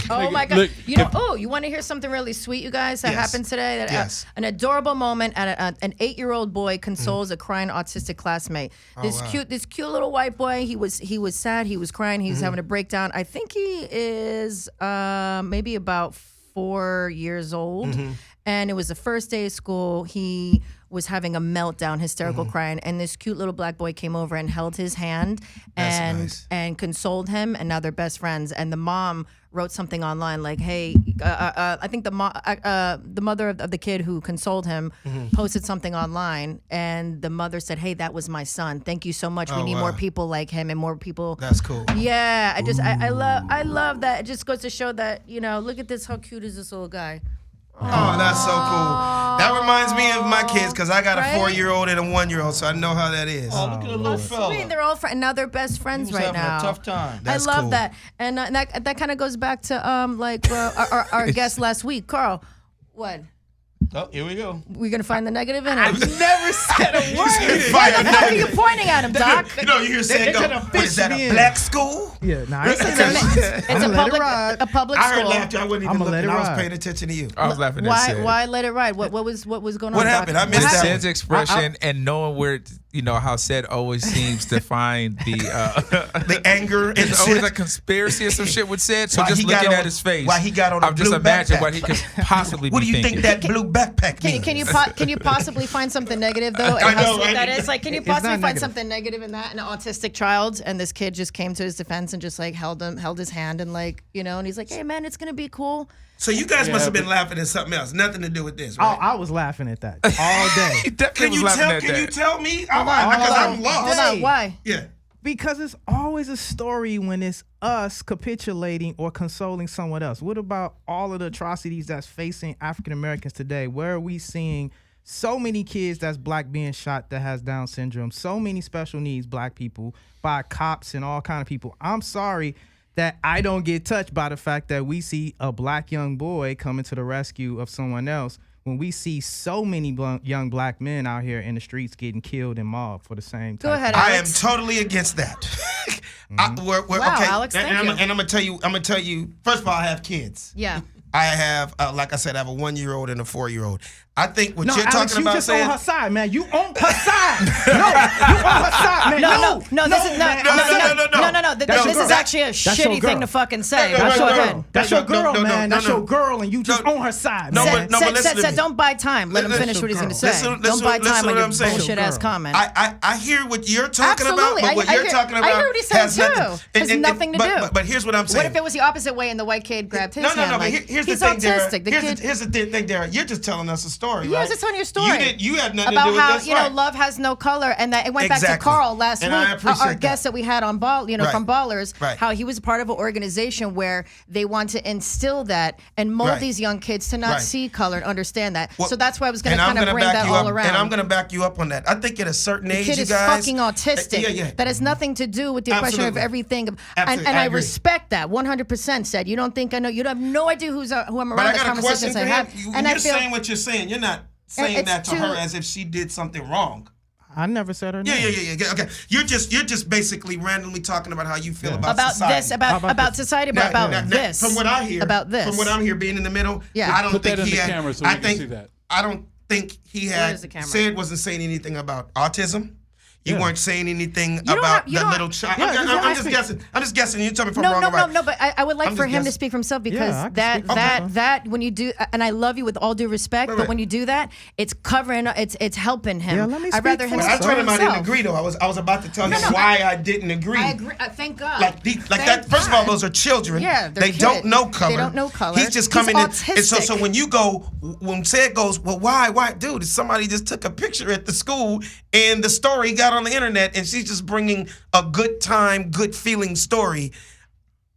Oh my God! look, You know, you want to hear something really sweet, you guys? That happened today. That, Yes. an adorable moment at an 8-year-old boy consoles a crying autistic classmate. This cute little white boy. He was sad. He was crying. He was having a breakdown. I think he is maybe about 4 years old. And it was the first day of school. He was having a meltdown, hysterical crying, and this cute little black boy came over and held his hand and consoled him, and now they're best friends. And the mom wrote something online like, "Hey, I think the mother of the kid who consoled him posted something online, and the mother said, "Hey, that was my son. Thank you so much. We need more people like him and more people." That's cool. Yeah, I love that. It just goes to show that, you know, look at this. How cute is this little guy? Oh, that's so cool. That reminds me of my kids because I got a Right? 4-year-old and a 1-year-old, so I know how that is. Oh, look at the little fella. Sweet, they're all friends. Now they're best friends He was right having now. a tough time. That's I love cool. that, and that kind of goes back to our guest last week, Carl. What? Oh, here we go. We're gonna find the negative in it. I've never said a word. Why the fuck are you pointing at him, Doc? You know, you hear saying, They're go, gonna what fish is that, me a in. black school? Yeah, nah, It's a public I heard school. laughter. I wasn't even I'ma let looking. it I was ride. paying attention to you. I was laughing at Why? Sid. Why let it ride? What was going on? What Doc? happened? I missed Just that Sid's one. expression and knowing where, you know, how Sid always seems to find the The anger and there's always shit. a conspiracy or some shit with Sid. So Why just he got looking on- at his face, why he got on a I'm just blue imagining backpack. what he could possibly What be do you thinking. think that blue backpack means? Can you possibly find something negative though? I And how know, sweet right? that is. Like, can you It's not possibly find negative. something negative in that? An autistic child, and this kid just came to his defense and just like held his hand and like, you know, and he's like, "Hey man, it's gonna be cool." So you guys must have been laughing at something else. Nothing to do with this, Oh, right? I was laughing at that all day. He definitely was laughing at Can that. you tell me? Because Hold I'm on, lost. why? Yeah. Because it's always a story when it's us capitulating or consoling someone else. What about all of the atrocities that's facing African Americans today? Where are we seeing so many kids that's black being shot that has Down syndrome? So many special needs black people by cops and all kind of people. I'm sorry that I don't get touched by the fact that we see a black young boy coming to the rescue of someone else when we see so many young black men out here in the streets getting killed and mobbed for the same Go type ahead, of- I am Alex. totally against that. Wow, okay. Alex, thank and you. I'm gonna tell you. I'm gonna tell you. First of all, I have kids. Yeah. I have, like I said, I have a 1-year-old and a 4-year-old. I think what No, you're Alex, talking you about just saying. on her side, man. You on her side. No, you on her side, man. No. This is man. no. That's This your is girl. actually a That's your shitty girl. thing to fucking say. No, That's Go your ahead. girl. That's your girl, no, man. That's no. your girl, and you just on her side. No, man. but listen to Said, me. don't buy time. Let him Listen, finish what he's going to say. listen, Don't buy listen time what on your I'm saying. bullshit ass comment. I hear what you're talking Absolutely. about, but what I you're hear- talking I about hear what he's saying, has too. nothing. Has nothing to do. But here's what I'm saying. What if it was the opposite way and the white kid grabbed his No. hand? But Like, here's he's the thing, autistic. Dara. Here's the thing, Dara. You're just telling us a story, Yeah, right? just telling your story. You had nothing about to do with how this, you know right? love has no color, and that it went back to Exactly. Carl last And I week, appreciate our that. guest that we had on Ball, Right. from Ballers, Right. how he was part of an organization where they want to instill that and mold Right. these young kids to not Right. see color and understand that. Well, so that's why I was going and to I'm kind of gonna bring back that you all up, around. And I'm going to back you up on that. I think at a certain The age, kid you is guys, fucking autistic. Yeah. That has nothing to do with the question of Absolutely. everything. And Absolutely, I I agree. respect that 100%. Said you don't think I know. You have no idea who I'm But I around. The got a question conversations for I him. have, and I You're feel saying what you're saying. You're not saying it's that to too- her as if she did something wrong. I never said her name. Yeah. Okay. You're just basically randomly talking about how you feel about society. this, about society, but about this. From what I hear, about this. From what I'm hearing, being in the middle, Yeah. I don't Put think that in he the had. camera so we can see that. I don't think he Where had. is the camera? Sid wasn't saying anything about autism. You Yeah. weren't saying anything don't about have- you the don't- little child. Yeah, I'm just just ask guessing. I'm just guessing. You tell me if I'm No, wrong or right. but I would like I'm for just him to guessing. speak for himself because I can that speak for myself. that when you do, and I love you with all due respect, Right, but right. when you do that, it's covering, it's helping him. Yeah, let me I'd rather speak him for But I speak told for him I didn't himself. agree though. I was about to tell him no, why I didn't agree. I agree. Thank God. Like Thank that. First of all, God. those are children. Yeah, they're they don't kids. know color. They don't know color. He's just He's coming in. And so autistic. when you go, when Sid goes, well, why, dude? Somebody just took a picture at the school, and the story got on the internet, and she's just bringing a good time, good feeling story.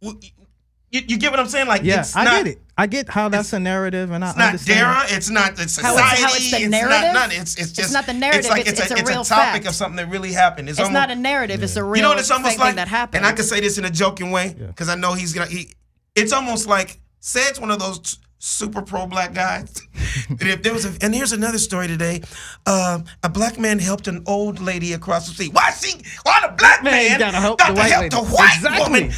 You get what I'm saying? Like, Yeah, it's I not, get it. I get how that's a narrative, and I It's not understand. Dara. It's not the society. how it's the narrative? Not, it's just. not the narrative, It's like it's a it's real a topic fact. of something that really happened. It's not a narrative. It's a real You know what it's almost thing like? that happened. And I can say this in a joking way because I know he's gonna. It's almost like Said's one of those super pro-black guys. If there was and here's another story today. A black man helped an old lady across the street. Why the black man gotta help got the to white help lady? the white Exactly. woman?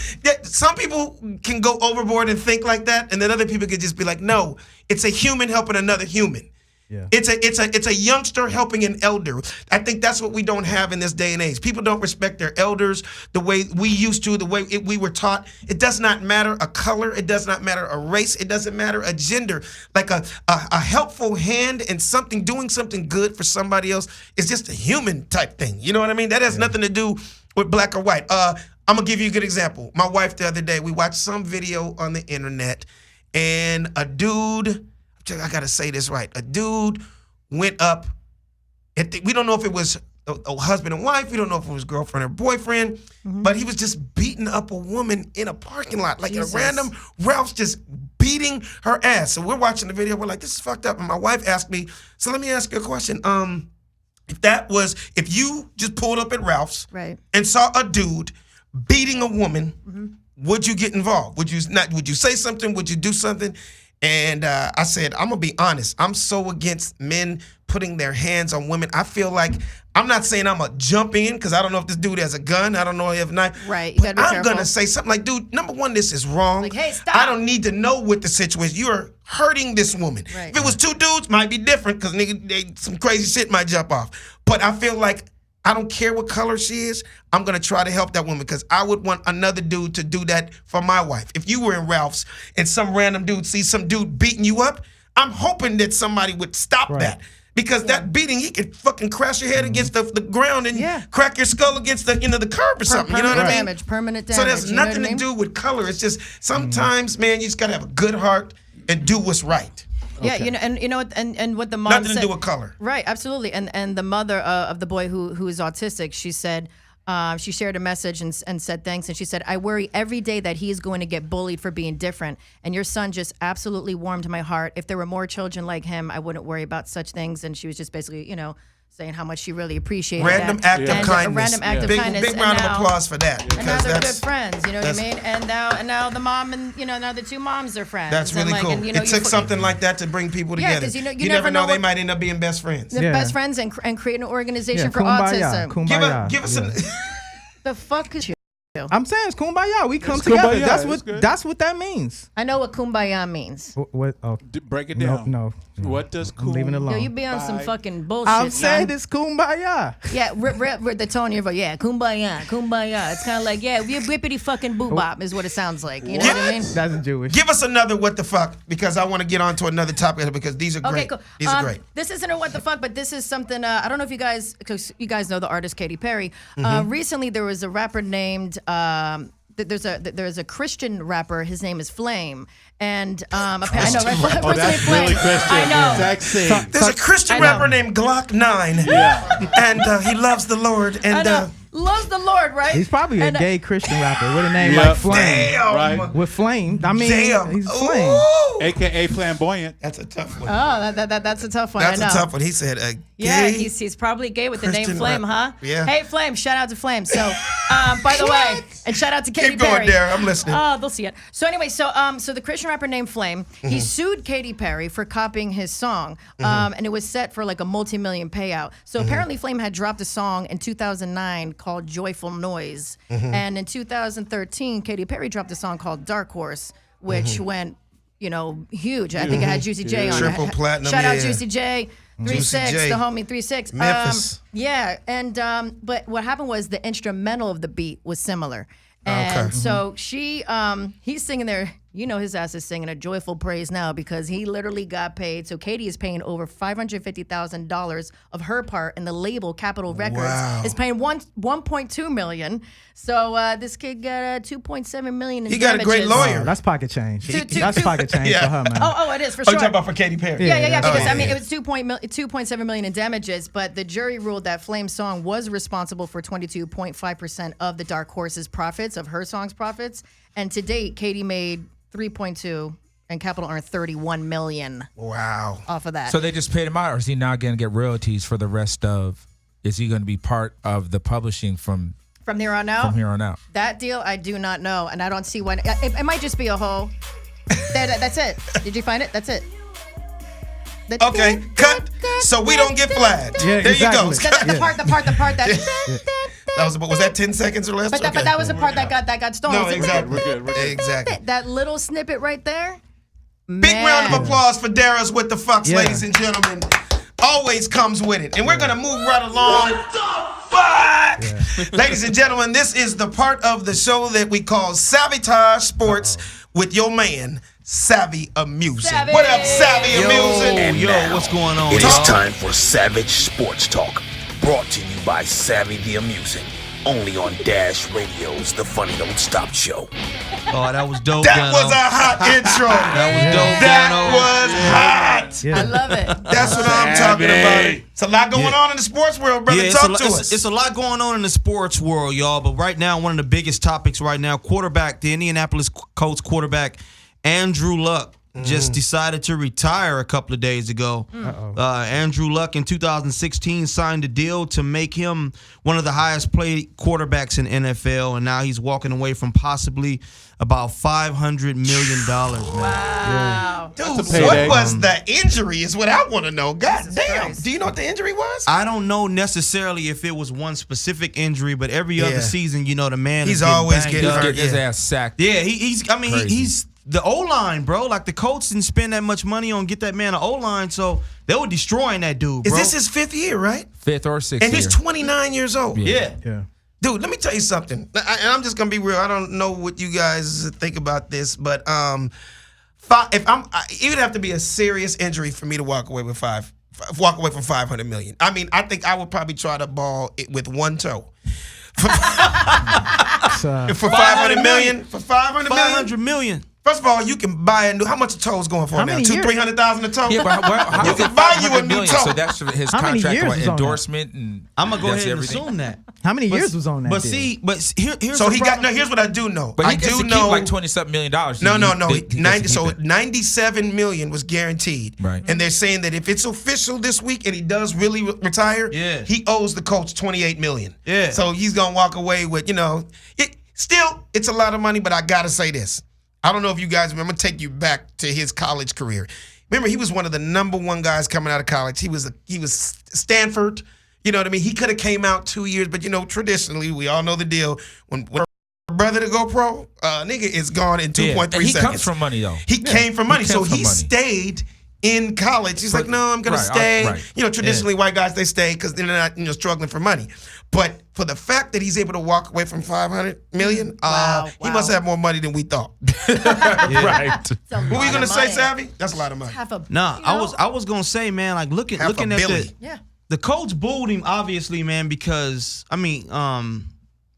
Some people can go overboard and think like that, and then other people can just be like, no, it's a human helping another human. Yeah. It's a youngster helping an elder. I think that's what we don't have in this day and age. People don't respect their elders the way we used to, the way we were taught. It does not matter a color. It does not matter a race. It doesn't matter a gender. Like a helpful hand and doing something good for somebody else is just a human type thing. You know what I mean? That has nothing to do with black or white. I'm gonna give you a good example. My wife the other day, we watched some video on the internet, and a dude. I gotta say this right. A dude went up. We don't know if it was a husband and wife. We don't know if it was girlfriend or boyfriend. But he was just beating up a woman in a parking lot, like Jesus. a random Ralph's, just beating her ass. So we're watching the video. We're like, this is fucked up. And my wife asked me, so let me ask you a question. If you just pulled up at Ralph's and saw a dude beating a woman, would you get involved? Would you say something? Would you do something? And I said, I'm going to be honest. I'm so against men putting their hands on women. I feel like, I'm not saying I'm going to jump in because I don't know if this dude has a gun. I don't know if he has a knife. Right. You gotta be I'm careful. going to say something like, dude, number one, this is wrong. Like, hey, stop. I don't need to know what the situation. You are hurting this woman. Right. If it was two dudes, might be different because some crazy shit might jump off. But I feel like I don't care what color she is. I'm going to try to help that woman because I would want another dude to do that for my wife. If you were in Ralph's and some random dude sees some dude beating you up, I'm hoping that somebody would stop that. Because that beating, he could fucking crash your head against the ground and crack your skull against the the curb or something. You know what I mean? Permanent damage. So there's you know nothing what I mean? to do with color. It's just sometimes, man, you just got to have a good heart and do what's right. Yeah, you know what, and what the mom Nothing said, to do with color. Right, absolutely. And the mother of the boy who is autistic, she said, she shared a message and said thanks, and she said, I worry every day that he is going to get bullied for being different, and your son just absolutely warmed my heart. If there were more children like him, I wouldn't worry about such things. And she was just basically, saying how much she really appreciated Random that. act of And kindness. A random act of kindness. Big round of applause for that. And now they're good that's- friends, you know what I mean? And now the mom and now the two moms are friends. That's really and cool. And, it took something like that to bring people Yeah, together. 'cause you never know they what- might end up being best friends. They're best friends and create an organization for kumbaya, autism. kumbaya. Give us The fuck is you? I'm saying it's kumbaya. We come It's together. kumbaya. That's what that means. I know what kumbaya means. What? Oh, break it down. No. What does I'm leaving it alone. Yo, you be on some fucking bullshit. I'm saying son. it's kumbaya. Yeah, rip the tone of your voice. Yeah, kumbaya. It's kind of like, yeah, we whippity fucking boobop is what it sounds like. You know what I mean? That's Jewish. Give us another what the fuck because I want to get on to another topic because these are great. Okay, cool. These are great. This isn't a what the fuck, but this is something. I don't know if you guys, because you guys know the artist Katy Perry. Recently, there was a rapper named. There's a Christian rapper. His name is Flame, and I know, right? Oh, that's really Christian. I know. Exact same. There's a Christian I know. rapper named Glock 9. Yeah. And he loves the Lord. I And know. Loves the Lord, right? He's probably a And, gay Christian rapper with a name Yep. like Flame. damn. Right. With Flame, I mean, Damn. he's Flame. Ooh. AKA flamboyant. That's a tough one. Oh, that's a tough one. That's I a know. tough one. He said, Yeah, gay he's probably gay with the name Christian Flame, rap- huh? Yeah. Hey, Flame, shout out to Flame. So, by the way, and shout out to Katy Keep going, Perry. Darren. I'm listening. Oh, they'll see it. So anyway, so the Christian rapper named Flame, he sued Katy Perry for copying his song, and it was set for like a multi-million payout. So apparently, Flame had dropped a song in 2009 called "Joyful Noise," and in 2013, Katy Perry dropped a song called "Dark Horse," which went, huge. I think it had Juicy J on Triple it. platinum, Shout out yeah. Juicy J. 3-6, J. the homie 3-6. Memphis. Yeah, and but what happened was the instrumental of the beat was similar. Okay. And so he's singing there, his ass is singing a joyful praise now because he literally got paid. So Katy is paying over $550,000 of her part, and the label Capitol Records is paying $1.2 million. So this kid got $2.7 million in He got a great damages. lawyer. Oh, that's pocket change. Two- That's pocket change Yeah. for her, man. Oh, it is for Oh, sure. you talking about for Katy Perry? Yeah. Oh, Because yeah, I mean, yeah. it was 2.7 million in damages, but the jury ruled that Flame's song was responsible for 22.5% of the Dark Horse's profits, of her song's profits. And to date, Katy made 3.2, and Capitol earned 31 million Wow. off of that. So they just paid him out, or is he now going to get royalties for the rest of? Is he going to be part of the publishing from From here on out, here on out? that deal I do not know, and I don't see when. It might just be a whole. That's it. Did you find it? That's it. Okay, cut. So we don't get flagged. Yeah, there you go. The part that. Was that 10 seconds or less? But that was the part that got stolen. No, exactly. Exactly. That little snippet right there. Big round of applause for Dara's with the fucks, ladies and gentlemen. Always comes with it. And we're going to move right along. What the fuck? Ladies and gentlemen, this is the part of the show that we call Sabotage Sports with your man, Savvy Amusing. Savvy. What up, Savvy Amusing? Yo, what's going on? It is time for Savage Sports Talk, brought to you by Savvy the Amusing, only on Dash Radio's The Funny Don't Stop Show. Oh, that was dope. That was a hot intro. That was dope. That was hot. I love it. That's what I'm talking about. It's a lot going on in the sports world, brother. Talk to us. It's a lot going on in the sports world, y'all. But right now, one of the biggest topics right now, the Indianapolis Colts quarterback, Andrew Luck, just decided to retire a couple of days ago. Andrew Luck in 2016 signed a deal to make him one of the highest paid quarterbacks in NFL, and now he's walking away from possibly about $500 million, man. Wow. Dude, what was the injury is what I want to know. God damn. Do you know what the injury was? I don't know necessarily if it was one specific injury, but every other season, the man He's is always getting getting banged up. hurt. His ass sacked. Yeah, he's the O-line, bro. Like, the Colts didn't spend that much money on get that man an O-line, so they were destroying that dude, bro. Is this his 5th year, right? 5th or 6th And year. he's 29 years old. Yeah. Dude, let me tell you something. And I'm just going to be real. I don't know what you guys think about this, but it would have to be a serious injury for me to walk away from $500 million. I mean, I think I would probably try to ball it with one toe. For $500 million? For $500 million. First of all, you can buy a new. How much a toe is going for now? $200,000-$300,000 a toe. Yeah, but how you is can it buy you a 500 new million? toe. So that's his How many contract, years what, was on endorsement, and I'm gonna go that's ahead and everything? assume that. How many years was on that? But deal? see, here's So the he problem. got. No, here's what I do know. But he I gets do to know keep like $27 million. No. He gets to keep it. $97 million was guaranteed. Right. And they're saying that if it's official this week and he does really retire, he owes the Colts $28 million. Yeah. So he's gonna walk away with, it's a lot of money, but I gotta say this. I don't know if you guys remember. I'm gonna take you back to his college career. Remember, he was one of the number one guys coming out of college. He was Stanford. You know what I mean? He could have came out 2 years, but traditionally, we all know the deal. When a brother to go pro, nigga is gone in 2.3 seconds. He comes from money, though. He came from money, so he stayed in college. He's like, no, I'm gonna stay. Traditionally, white guys, they stay because they're not struggling for money. But for the fact that he's able to walk away from $500 million, he must have more money than we thought. Right. What were you gonna say, Savvy? That's a lot of money. I was gonna say, man, like looking at the Colts booed him, obviously, man, because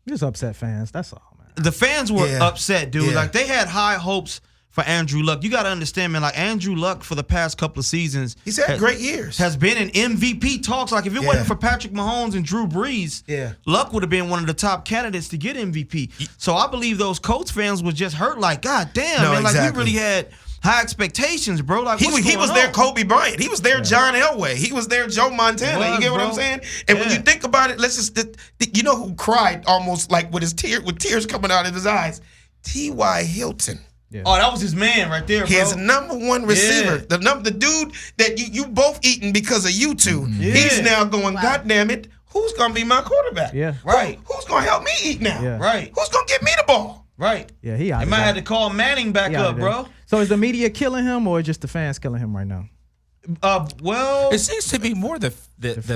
just upset fans. That's all, man. The fans were upset, dude. Like, they had high hopes for Andrew Luck. You got to understand, man, like, Andrew Luck for the past couple of seasons, he's had great years. Has been in MVP talks. Like, if it wasn't for Patrick Mahomes and Drew Brees, Luck would have been one of the top candidates to get MVP. So I believe those Colts fans was just hurt. Like, God damn, man, like, we really had high expectations, bro. Like, he was their Kobe Bryant. He was their John Elway. He was their Joe Montana. You get what I'm saying? And when you think about it, let's just you know who cried almost like with tears coming out of his eyes? T.Y. Hilton. Yeah. Oh, that was his man right there, bro. His #1 receiver. The dude that you both eating because of you two. He's now going, God damn it, who's going to be my quarterback? Yeah. Right. Who's going to help me eat now? Yeah. Right. Who's going to get me the ball? Right. Yeah, he out. They might have to call Manning back up, bro. So is the media killing him or just the fans killing him right now? Well, it seems to be more the fans. It's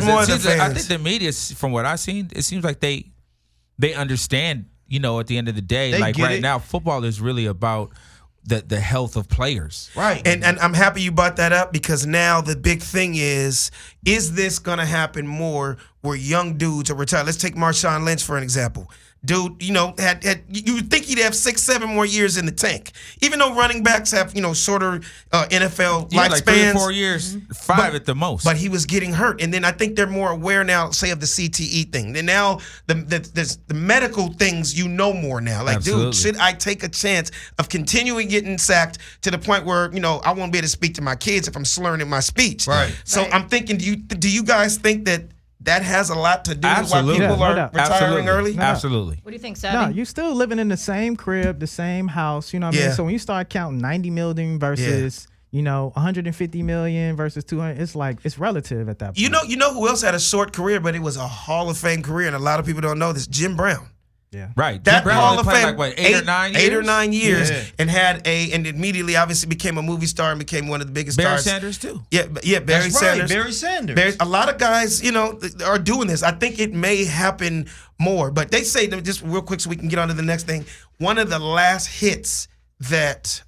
more the fans. I think the media, from what I've seen, it seems like they understand. At the end of the day, They like get right it. now, football is really about the health of players. Right. And I'm happy you brought that up because now the big thing is this going to happen more where young dudes are retired? Let's take Marshawn Lynch for an example. Dude, you would think he'd have 6-7 more years in the tank. Even though running backs have, shorter NFL lifespans. Like 3 or 4 years, 5 at the most. But he was getting hurt. And then I think they're more aware now, say, of the CTE thing. And now the medical things more now. Like, Absolutely. Dude, should I take a chance of continuing getting sacked to the point where, I won't be able to speak to my kids if I'm slurring in my speech? Right. So I'm thinking, do you guys think that that has a lot to do Absolutely. with why people Yeah, no are doubt. retiring Absolutely. early? No. Absolutely. What do you think, No, Savvy? you still living in the same crib, the same house. You know what I Yeah. mean? So when you start counting 90 million versus, 150 million versus 200, it's like it's relative at that point. You know who else had a short career, but it was a Hall of Fame career, and a lot of people don't know this. Jim Brown. Yeah. Right. That Jim Brown Hall only of played Fame, like what, 8 or 9 years? 8 or 9 years, Yeah. and immediately obviously became a movie star and became one of the biggest Barry stars. Sanders too. Yeah, Barry That's right, Sanders. Barry Sanders. A lot of guys, are doing this. I think it may happen more, but they say that just real quick so we can get on to the next thing. One of the last hits that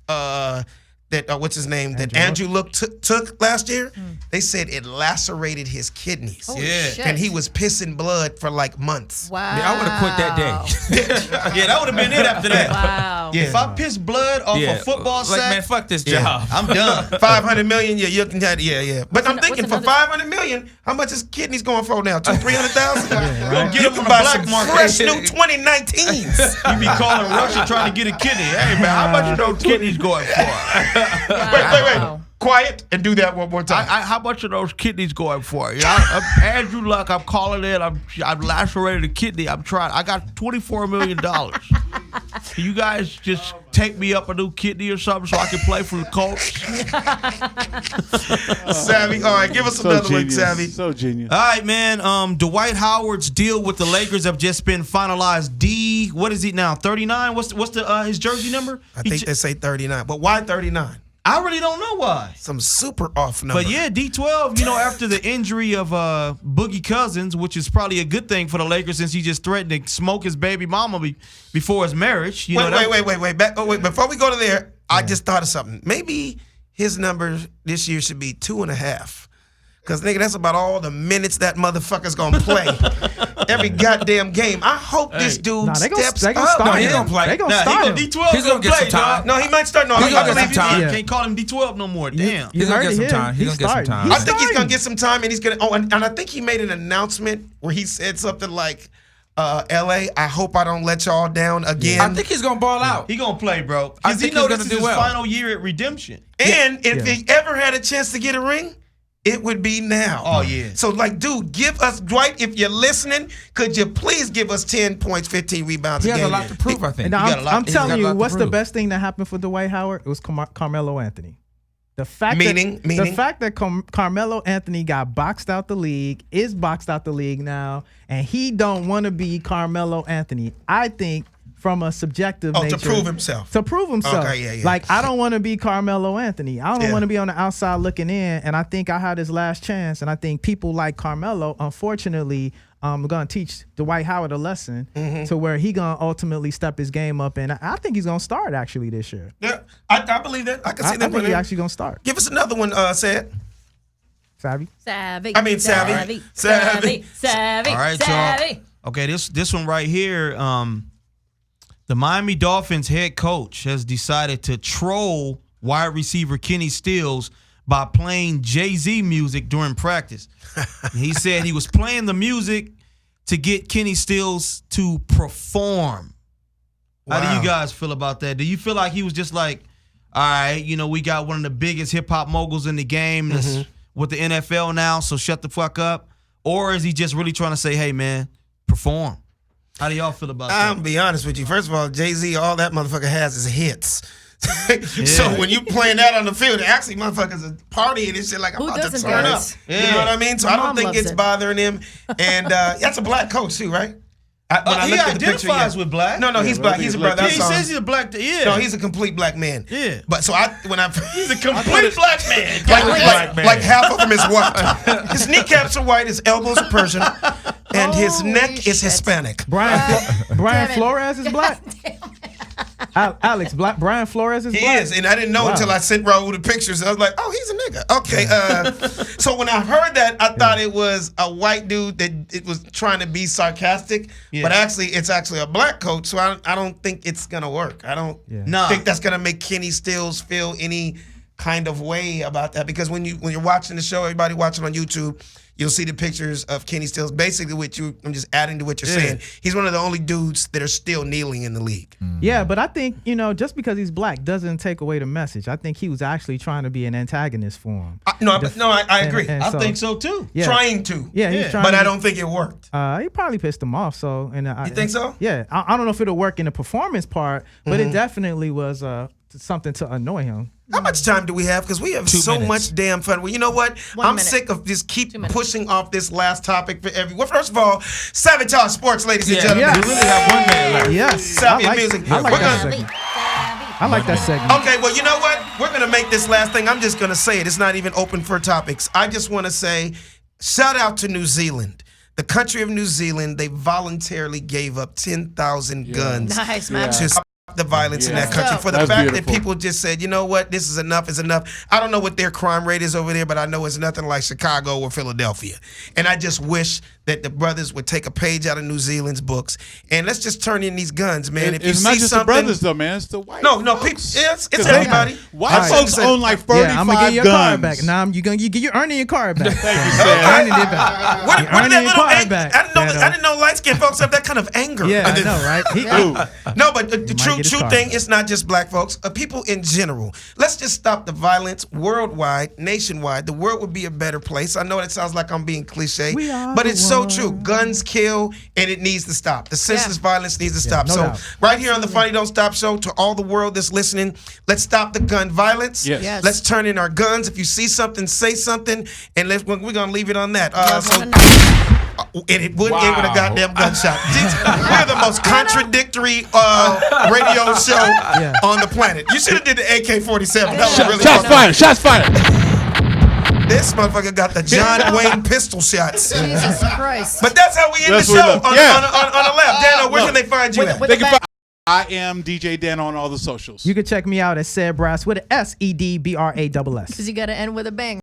what's his name? That Andrew Luck took last year. They said it lacerated his kidneys. Holy shit. And he was pissing blood for like months. Wow. Yeah, I would have quit that day. Yeah, that would have been it after that. Wow. Yeah. If I piss blood off a football like, sack, man, fuck this Yeah. job. I'm done. 500 million, yeah, you can have, yeah. But I'm thinking for another- 500 million, how much is kidneys going for now? 300,000. Go get You them can from the buy black some market. fresh new 2019s. You be calling Russia trying to get a kidney. Hey man, how much are those kidneys going for? Wait. Quiet and do that one more time. How much are those kidneys going for? Andrew Luck, I'm calling in. I've lacerated a kidney. I got $24 million. Can you guys just take me up a new kidney or something so I can play for the Colts? Savvy, all right, give us another one, Savvy. So genius. All right, man. Dwight Howard's deal with the Lakers have just been finalized. What is he now? 39? What's the his jersey number? I think they say 39, but why 39? I really don't know why. Some super off number. But yeah, D12, after the injury of Boogie Cousins, which is probably a good thing for the Lakers since he just threatened to smoke his baby mama before his marriage. Wait. Before we go to there, I just thought of something. Maybe his number this year should be 2.5. Because, nigga, that's about all the minutes that motherfucker's going to play. Every goddamn game. I hope this dude steps up. start No, him. he's gonna play. They gonna start him. D12 He's gonna get some time. No, he might start. No, He's I gonna get believe some time. you. Can't call him D12 no more. Damn. He's gonna get some time. He's gonna get some time. I think he's going to get some time, and he's going to. Oh, and I think he made an announcement where he said something like, LA, I hope I don't let y'all down again. I think he's gonna ball out. He gonna play, bro. I Because he think know he's this gonna is do his well. final year at Redemption. And if he ever had a chance to get a ring, it would be now. Oh, yeah. So, dude, give us, Dwight, if you're listening, could you please give us 10 points, 15 rebounds He a has game? a lot to prove, I think. And He got a lot- I'm he's got telling a lot you, to what's the prove. best thing that happened for Dwight Howard? It was Carmelo Anthony. The fact Meaning? the fact that Carmelo Anthony got boxed out the league, is boxed out the league now, and he don't want to be Carmelo Anthony. I think from a subjective nature. To prove himself. To prove himself. Okay, yeah. Like, I don't want to be Carmelo Anthony. I don't Yeah. want to be on the outside looking in, and I think I had his last chance, and I think people like Carmelo, unfortunately, going to teach Dwight Howard a lesson to where he going to ultimately step his game up, and I think he's going to start actually this year. Yeah, I believe that. I can see I that. think he's actually going to start. Give us another one, Sad. Savvy? Savvy. I mean, savvy. Savvy. Savvy. All right, Savvy. y'all. Okay, this one right here. The Miami Dolphins head coach has decided to troll wide receiver Kenny Stills by playing Jay-Z music during practice. He said he was playing the music to get Kenny Stills to perform. How do you guys feel about that? Do you feel like he was just like, all right, we got one of the biggest hip-hop moguls in the game that's with the NFL now, so shut the fuck up? Or is he just really trying to say, hey, man, perform? How do y'all feel about that? I'm gonna be honest with you. First of all, Jay-Z, all that motherfucker has is hits. So when you playing that on the field, actually motherfuckers are partying and shit like I'm Who about to doesn't turn up. dance? You know what I mean? So My I don't mom think loves it's it. bothering him. And that's a black coach too, right? He identifies with black. No, he's black. He's a brother. Yeah, he says he's a black. Yeah. No, he's a complete black man. Yeah. But so he's a complete black man. Like half of him is white. His kneecaps are white. His elbows are Persian, and his neck is Hispanic. Brian Flores is black. Alex, Brian Flores is He black. is, and I didn't know until I sent Raul the pictures. I was like, oh, he's a nigga. Okay. So when I heard that, I thought it was a white dude that it was trying to be sarcastic, but actually, it's actually a black coach. So I don't think it's gonna work. I don't think that's gonna make Kenny Stills feel any kind of way about that because when you're watching the show, everybody watching on YouTube, you'll see the pictures of Kenny Stills. Basically, I'm just adding to what you're saying. He's one of the only dudes that are still kneeling in the league. Yeah, but I think, just because he's black doesn't take away the message. I think he was actually trying to be an antagonist for him. I agree. And I think so too. Yeah. Trying to. Yeah, he's trying but to, I don't think it worked. He probably pissed him off. So, you think so? Yeah, I don't know if it'll work in the performance part, but it definitely was something to annoy him. How much time do we have? Because we have 2 so minutes. much damn fun. Well, you know what? 1 I'm minute. sick of just keep pushing off this last topic for everyone. First of all, Sabotage Sports, ladies and gentlemen. Yes. We really have 1 minute left. Yes. Savvy music. I like We're that gonna- segment. I like that segment. Okay, well, you know what? We're going to make this last thing. I'm just going to say it. It's not even open for topics. I just want to say shout out to New Zealand. The country of New Zealand, they voluntarily gave up 10,000 guns Nice, man. to stop the violence in that That's country. dope. For the That's fact beautiful. that people just said, you know what, this is enough, is enough. I don't know what their crime rate is over there, but I know it's nothing like Chicago or Philadelphia. And I just wish that the brothers would take a page out of New Zealand's books and let's just turn in these guns, man. If you It's not see just something, the brothers though, man. It's the white. no, folks. people. It's 'Cause they- everybody. White I folks said- own like 35 Yeah, I'm gonna get your card guns. back. Now you're earning your card back. Thank you, You're Sam. earning it back. What You're did that earning your little card anger? back. I didn't know light skinned folks have that kind of anger. Yeah, I know, right? No, but the might true get his true card thing, back. it's not just black folks. People in general. Let's just stop the violence worldwide, nationwide. The world would be a better place. I know that sounds like I'm being cliche, We are but the it's so world. true. Guns kill, and it needs to stop. The senseless violence needs to stop. no So doubt. right here on the Funny Don't Stop show, to all the world that's listening, let's stop the gun violence. Yes. Yes. Let's turn in our guns. If you see something, say something, and we're gonna leave it on that. And it wouldn't end with a goddamn gunshot. We're the most contradictory radio show on the planet. You should have did the AK-47. That was really Shots fun. fired! Shots fired! This motherfucker got the John Wayne pistol shots. Jesus Christ. But that's how we end That's the what show it- on yeah. the left. Dano, where can they find you at? With They the can back. I am DJ Dan on all the socials. You can check me out at Ced Brass with an SEDBRASS. Because you got to end with a bang.